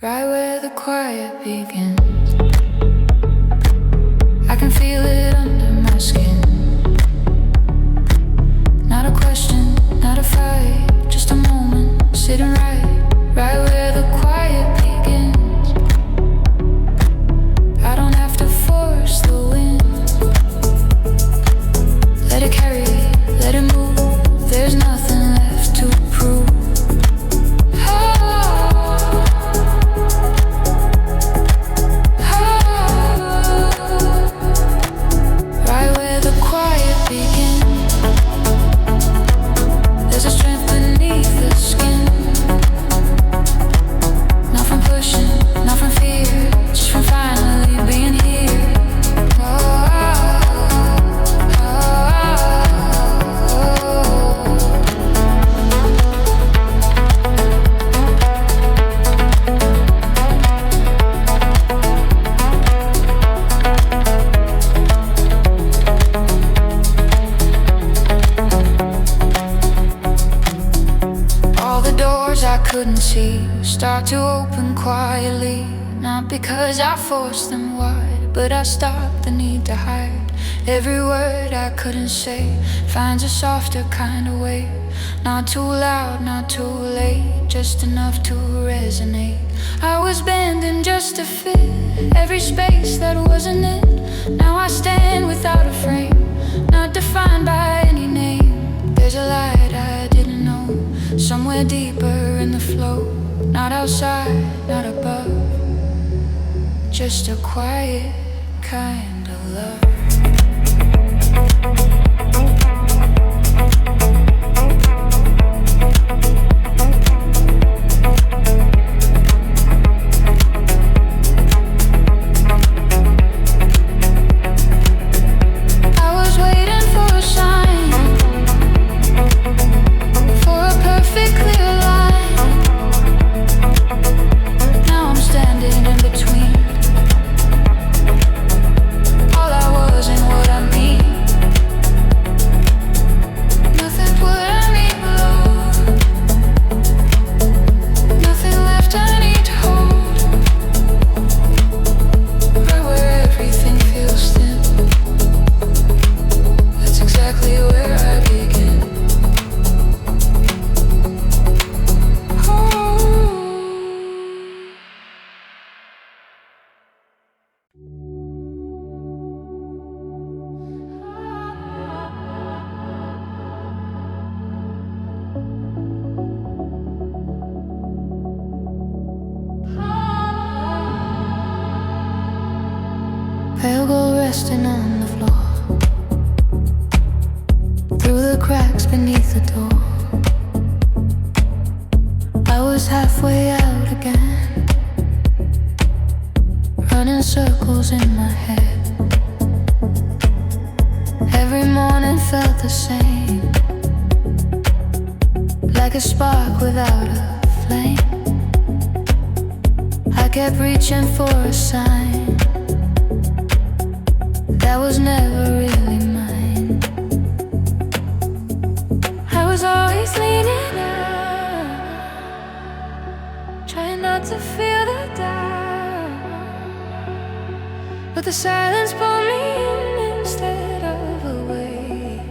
Right where the quiet begins, I can feel it under my skin. Not a question, not a fight, just a moment sitting right where the quiet begins. I don't have to force the wind. Let it carry, let it move. There's nothing left to prove. Right where the quiet begins, there's a strength beneath the skin. Not from pushing, not from fear, just from finally being here. All the doors I couldn't see start to open quietly, not because I forced them wide, but I stopped the need to hide. Every word I couldn't say finds a softer kind of way. Not too loud, not too late, just enough to resonate. I was bending just to fit every space that wasn't it. Now I stand without a frame, not defined by any name. There's a light I didn't know, somewhere deeper in the flow. Not outside, not above, just a quiet kind of love. I was waiting for a sign, for a perfect clear line. Pale gold resting on the floor, through the cracks beneath the door. I was halfway out again, running circles in my head. Every morning felt the same, like a spark without a flame. I kept reaching for a sign that was never really mine. I was always leaning out, trying not to feel the doubt, but the silence pulled me in instead of away,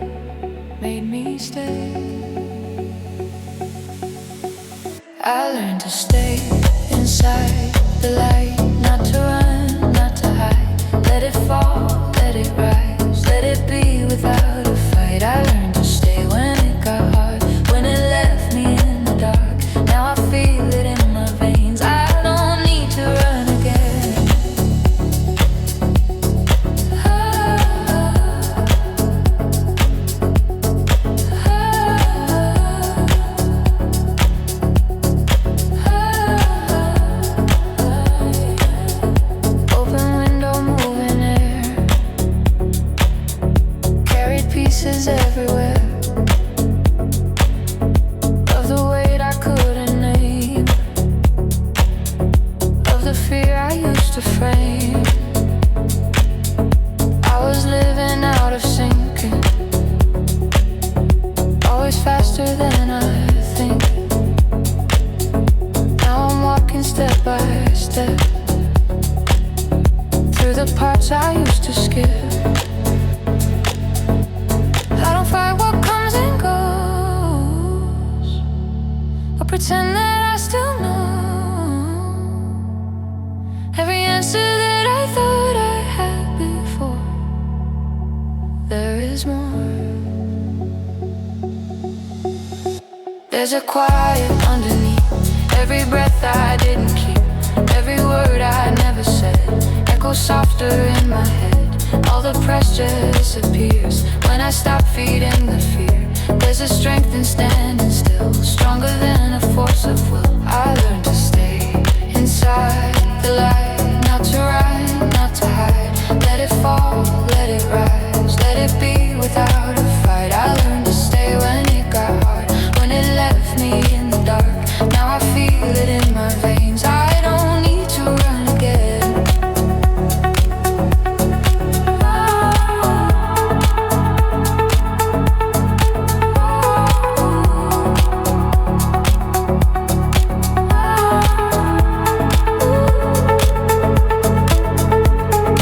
made me stay. I learned to stay inside the light, not to run, not to hide. Let it fall, let it rise, let it be without a fight. I learned to stay when it got hard, when it left me in the dark. Now I feel it in my veins, I don't need to run again. Open window, moving air, carried pieces everywhere of the weight I couldn't name, of the fear I used to frame. I was living out of syncing, always faster than I think. Now I'm walking step by step through the parts I used to skip. I don't fight what comes and goes, or pretend that I still know every answer that I thought I had before. There is more. There's a quiet underneath every breath I didn't keep, every word I never said echoes softer in my head. All the pressure disappears when I stop feeding the fear. There's a strength in standing still, stronger than a force of will. I learned to stay inside the light, not to run, not to hide. Let it fall, let it rise, let it be without a fight. I learned to stay when it got hard, when it left me in the dark. Now I feel it in my veins, I don't need to run again.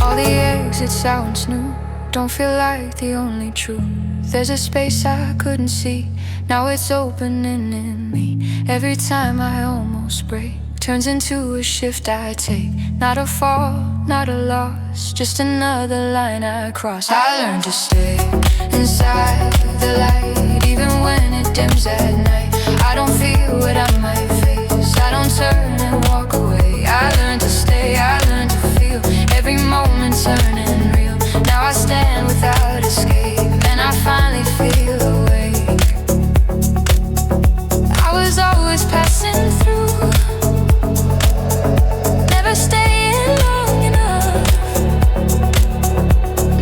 All the exit sounds new, don't feel like the only truth. There's a space I couldn't see, now it's opening in me. Every time I almost break turns into a shift I take. Not a fall, not a loss, just another line I cross. I learned to stay inside the light, even when it dims at night. I don't fear what I might face, I don't turn and walk away. I learned to stay, I learned to feel every moment turning real. Now I stand without escape, and I finally feel awake. I was always passing through, never staying long enough.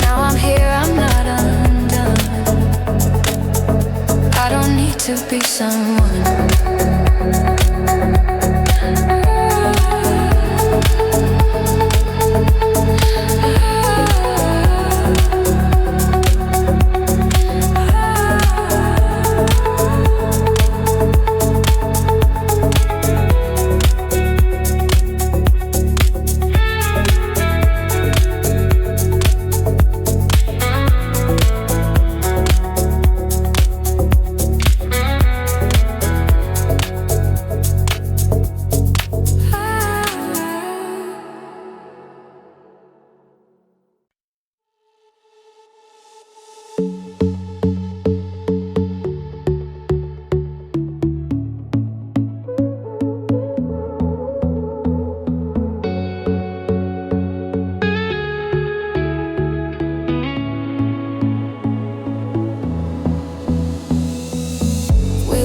Now I'm here, I'm not undone. I don't need to be someone.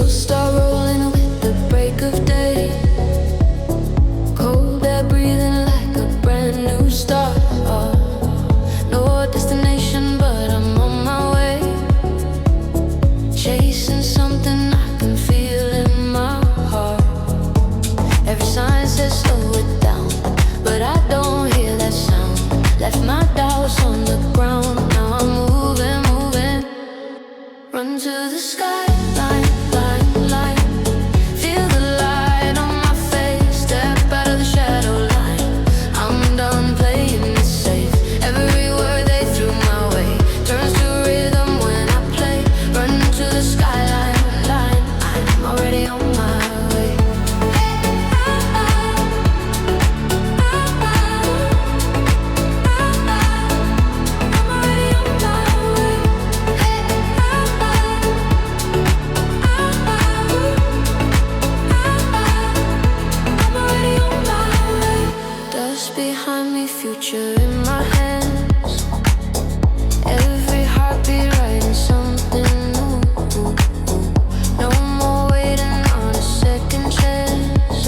Wheels start rolling with the break of day. Cold air breathing like a brand new start. No destination, but I'm on my way. Chasing something I can feel in my heart. Every sign says slow it down, but I don't hear that sound. Left my doubts on the ground. Now I'm moving, moving. Run to the skyline, line, line. Feel the light on my face. Step out of the shadow line. I'm done playing it safe. Every word they threw my way turns to rhythm when I play. Run to the skyline, line. I'm already on my way. Dust behind me, future in my hands. Every heartbeat writing something new. No more waiting on a second chance.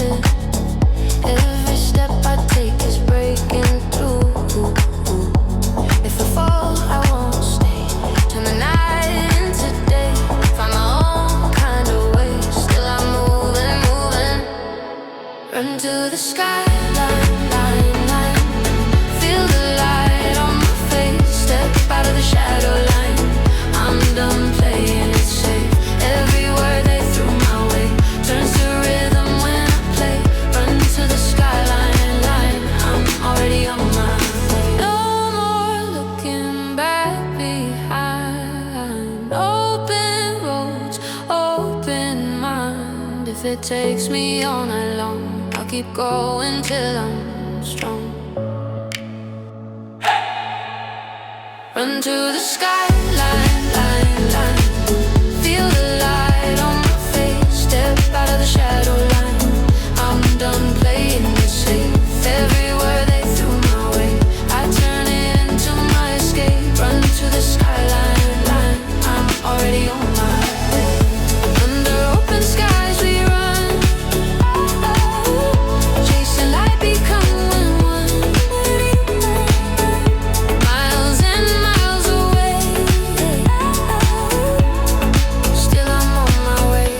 Every step I take is breaking through. If I fall, I won't stay. Turn the night into day. Find my own kind of way. Still I'm moving, moving. Run to the skyline, line, line. Feel the light on my face. Step out of the shadow line. I'm done playing it safe. Every word they threw my way turns to rhythm when I play. Run to the skyline, line. I'm already on my way. No more looking back behind. Open roads, open mind. If it takes me all night long, I'll keep going till I'm strong. Run to the skyline, line, line. Feel the light on my face. Step out of the shadow line. I'm done playing it safe. Every word they threw my way, I turn it into my escape. Run to the skyline, line. I'm already on my way. Under open skies we run. Chasing light, becoming one. Miles and miles away. Still I'm on my way.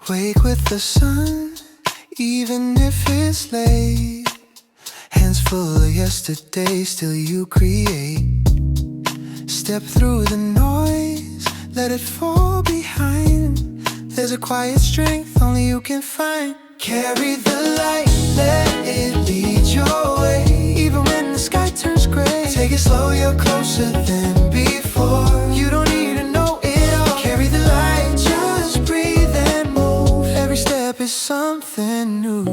Wake with the sun, even if it's late. Hands full of yesterday, still you create. Step through the noise, let it fall behind. There's a quiet strength only you can find. Carry the light, let it lead your way. Even when the sky turns gray, take it slow, you're closer than before. You don't need to know it all. Carry the light, just breathe and move. Every step is something new.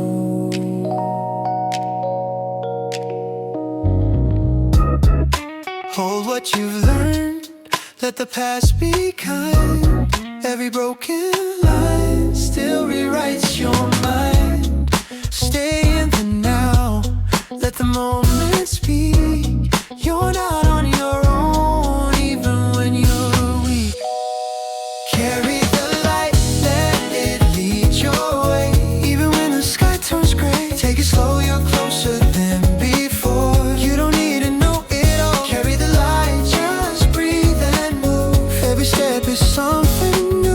Hold what you've learned, let the past be kind. Every broken line still rewrites your mind. Stay in the now, let the moment speak. You're not on your own, even when you're weak. Carry the light, let it lead your way. Even when the sky turns gray, take it slow, you're closer than before. You don't need to know it all. Carry the light, just breathe and move. Every step is something new.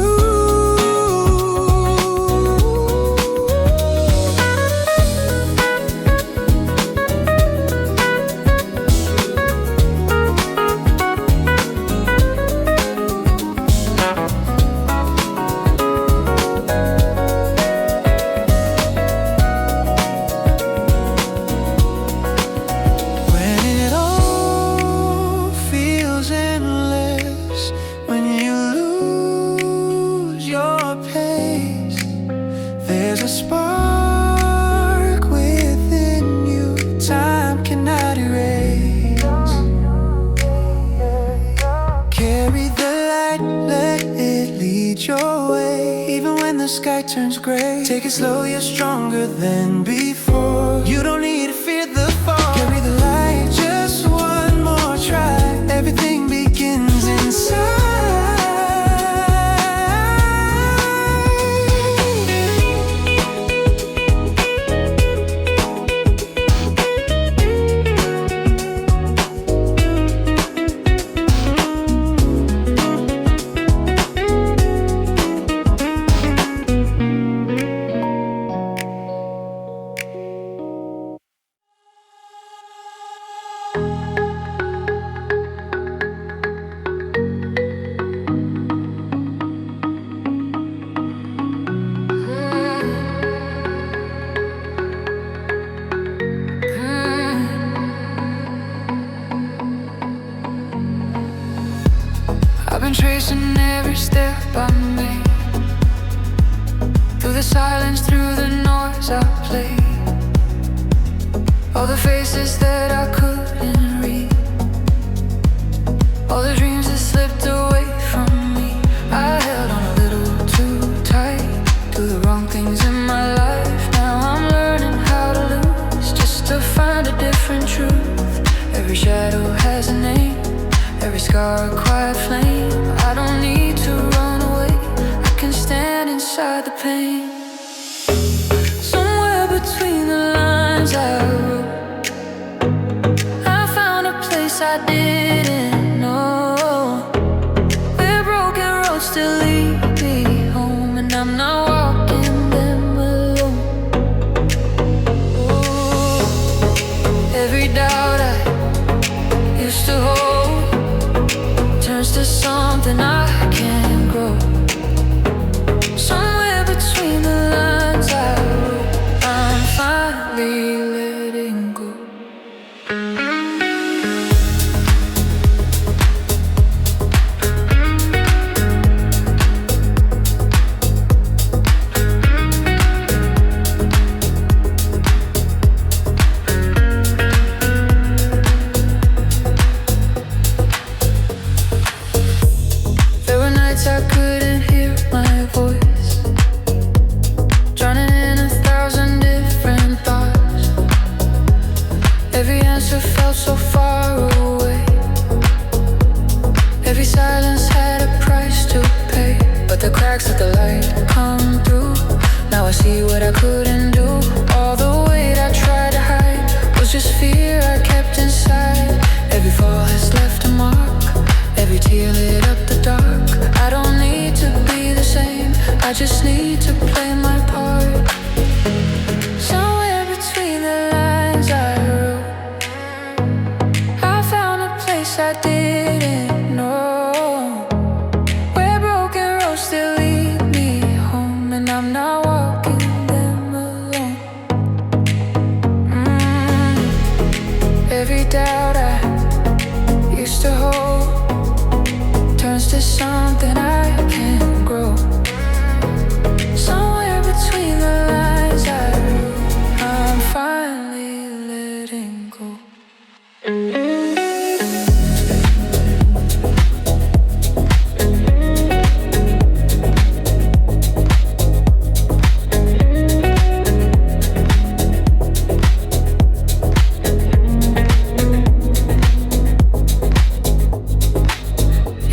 the sky turns gray. Take it slow, you're stronger than before. You don't need to fear the fall. Carry the light, just one more try. Everything begins inside. I've been tracing every step I made, through the silence, through the noise I played, all the faces that I couldn't read, all the dreams that slipped away from me. I held on a little too tight to the wrong things in my life. Now I'm learning how to lose, just to find a different truth. Every shadow has a name, every scar a quiet flame. I don't need to run away, I can stand inside the pain. Somewhere between the lines I wrote, I found a place I didn't know, where broken roads still lead me home, and I'm not walking them alone. Oh, every doubt I used to hold turns to something I can't grow. Somewhere between the lines I wrote, I'm finally letting go. I couldn't hear my voice, drowning in 1,000 different thoughts. Every answer felt so far away, every silence had a price to pay. But the cracks let the light come through, now I see what I couldn't do. All the weight I tried to hide was just fear I kept inside. Every fall has left a mark, every tear lit up the dark. I don't need to be the same, I just need to play my part. Somewhere between the lines I wrote, I found a place I didn't know, where broken roads still lead me home, and I'm not walking them alone. Every doubt I used to hold turns to something I can't grow. Somewhere between the lines I wrote, I'm finally letting go.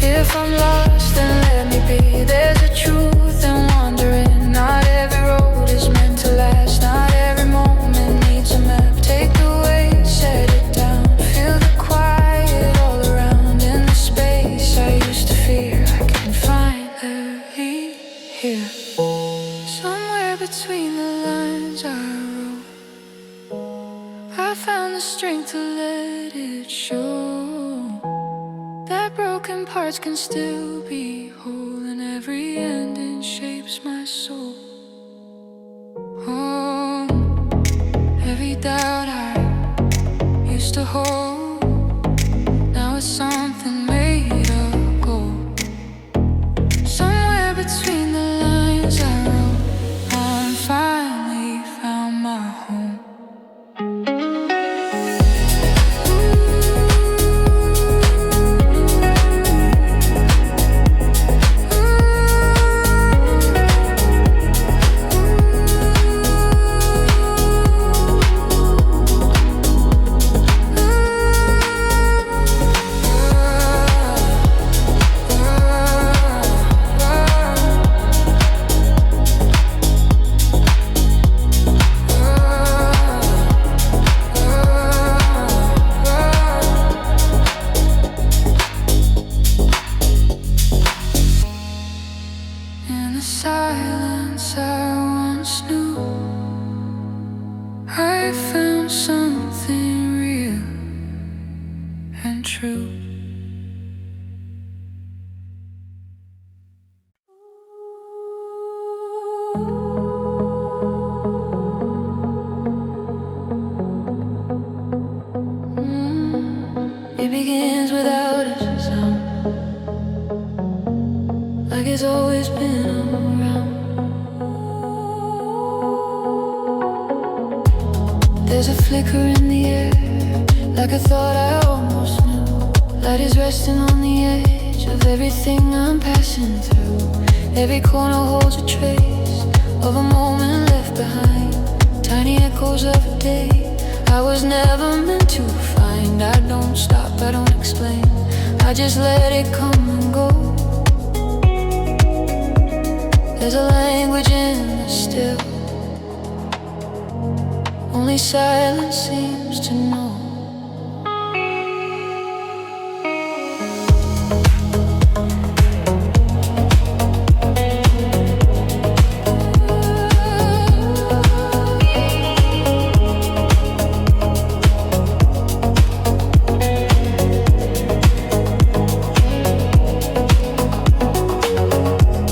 If I'm lost, then let me be. There's a truth in wandering. Not every road is meant to last, not every moment needs a map. Take the weight, set it down. Feel the quiet all around. In the space I used to fear, I can finally hear. Somewhere between the lines I wrote, I found the strength to let it show. That broken parts can still be whole, and every ending shapes my soul. Oh, every doubt I used to hold, now it's something made of gold. Somewhere between the lines I wrote, I finally found my home. has always been around. There's a flicker in the air, like a thought I almost knew. Light is resting on the edge of everything I'm passing through. Every corner holds a trace of a moment left behind. Tiny echoes of a day I was never meant to find. I don't stop, I don't explain, I just let it come and go. There's a language in the still, only silence seems to know.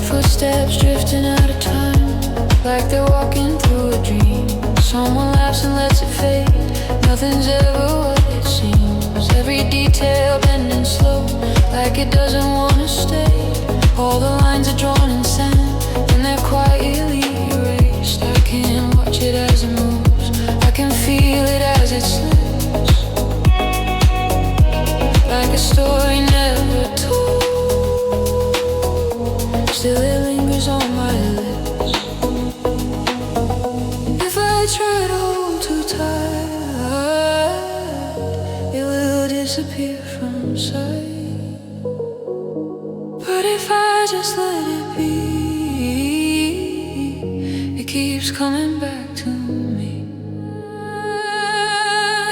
Footsteps drifting out of time, like they're walking through a dream. Someone laughs and lets it fade, nothing's ever what it seems. Every detail bending slow, like it doesn't wanna stay. All the lines are drawn in sand, and they're quietly erased. I can watch it as it moves, I can feel it as it slips, like a story never told. Still it lingers on my lips. If I try to hold too tight, it will disappear from sight. But if I just let it be, it keeps coming back to me.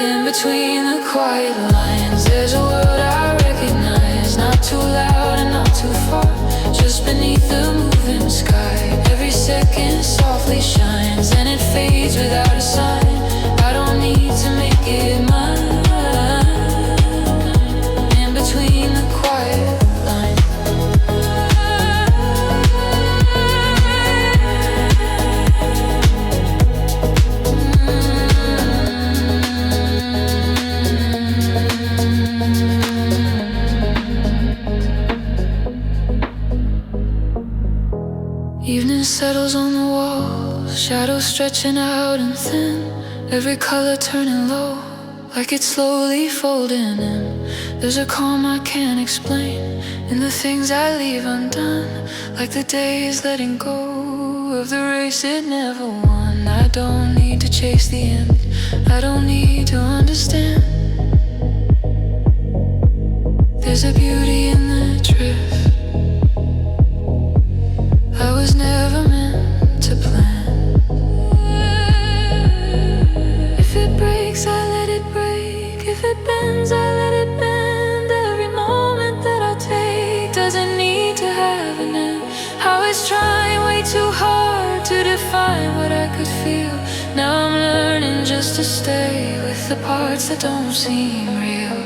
In between the quiet lines, there's a world I recognize. Not too loud and not too far, just beneath the moving sky. Every second softly shines, and it fades without a sign. I don't need to make it mine. In between the quiet lines. Evening settles on the walls, shadows stretching out and thin. Every color turning low, like it's slowly folding in. There's a calm I can't explain in the things I leave undone, like the days letting go of the race it never won. I don't need to chase the end, I don't need to understand. There's a beauty in the drift I was never meant to plan. If it breaks, I let it break. If it bends, I let it bend. Every moment that I take doesn't need to have an end. I was trying way too hard to define what I could feel. Now I'm learning just to stay with the parts that don't seem real.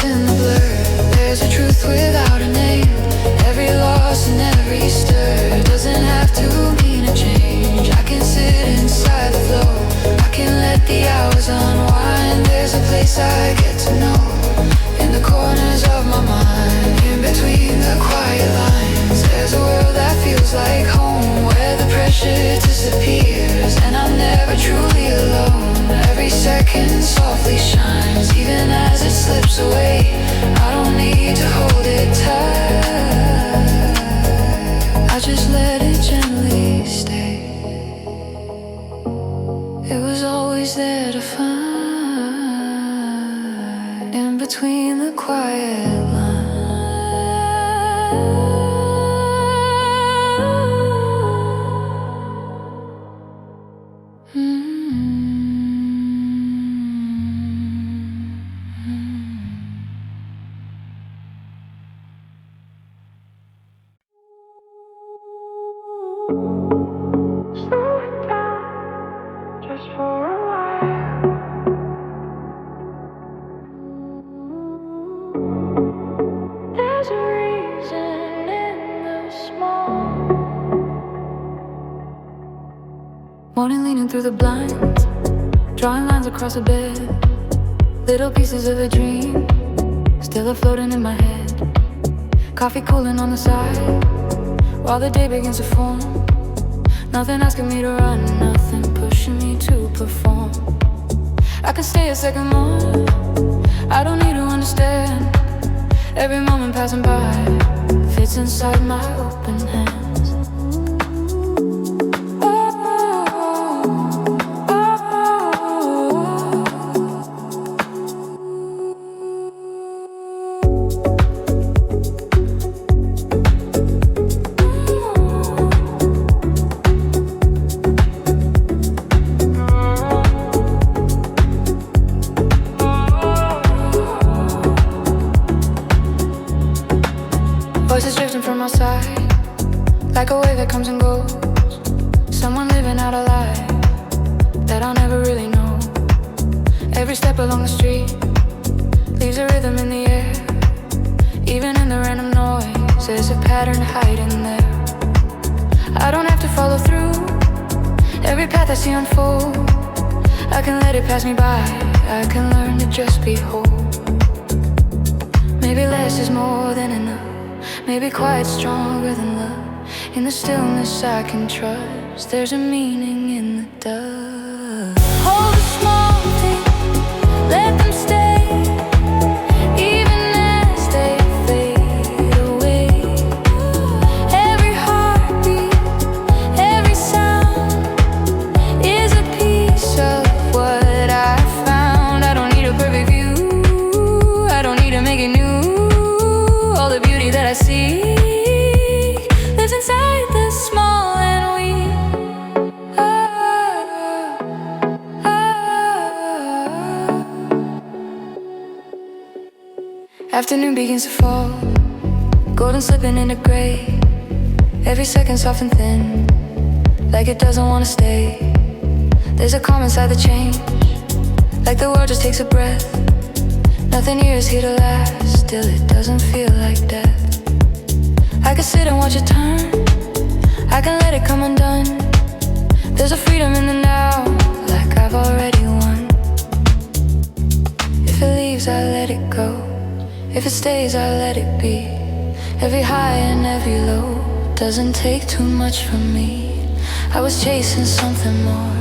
In the blur, there's a truth without a name. Every loss and every stir doesn't have to mean a change. I can sit inside the flow, I can let the hours unwind. There's a place I get to know, in the corners of my mind. In between the quiet lines, there's a world that feels like home, where the pressure disappears, and I'm never truly alone. Every second softly shines, even as it slips away. I don't need to hold it tight, I just let it gently stay. It was always there to find, in between the quiet lines. through the blinds, drawing lines across the bed. Little pieces of a dream still are floating in my head. Coffee cooling on the side while the day begins to form. Nothing asking me to run, nothing pushing me to perform. I can stay a second more, I don't need to understand. Every moment passing by fits inside my open hands. Voices drifting from outside, like a wave that comes and goes. Someone living out a life that I'll never really know. Every step along the street leaves a rhythm in the air. Even in the random noise, there's a pattern hiding there. I don't have to follow through every path I see unfold. I can let it pass me by, I can learn to just be whole. Maybe less is more than enough. Maybe quiet's stronger than love. In the stillness I can trust. There's a meaning in the dust. Hold the small things, let them stay, even as they fade away. Every heartbeat, every sound is a piece of what I found. I don't need a perfect view, I don't need to make it new. All the beauty that I see lives inside the small and weak. Afternoon begins to fall, golden slipping into gray. Every second soft and thin, like it doesn't want to stay. There's a calm inside the change, like the world just takes a breath. Nothing here is here to last, still it doesn't feel like death. I can sit and watch it turn, I can let it come undone. There's a freedom in the now, like I've already won. If it leaves, I let it go. If it stays, I let it be. Every high and every low doesn't take too much from me. I was chasing something more,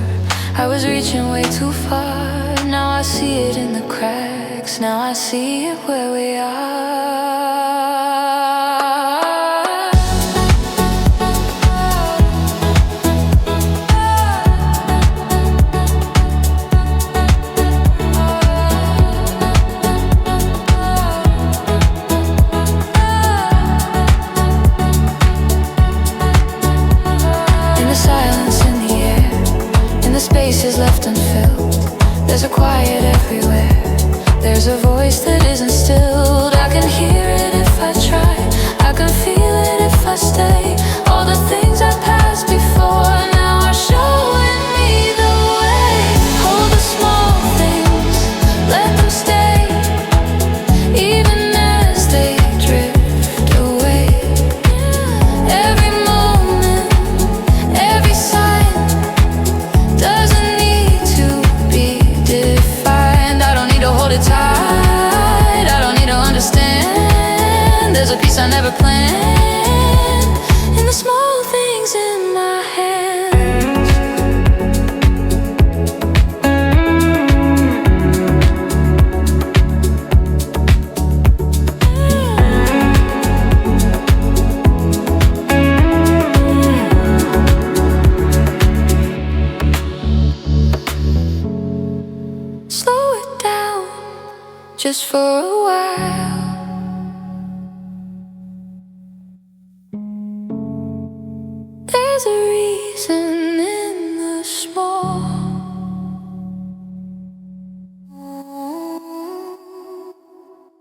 I was reaching way too far. Now I see it in the cracks, now I see it where we are. Spaces left unfilled, there's a quiet everywhere. There's a voice that isn't stilled. I can hear it if I try, I can feel it if I stay. All the things I passed before now are showing me the way. Hold the small things, let them stay, even as they drift away. Every moment, every sign doesn't need to be defined. I don't need to hold it tight, I don't need to understand. There's a piece I never planned in the small things in my hands. Slow it down just for a while. There's a reason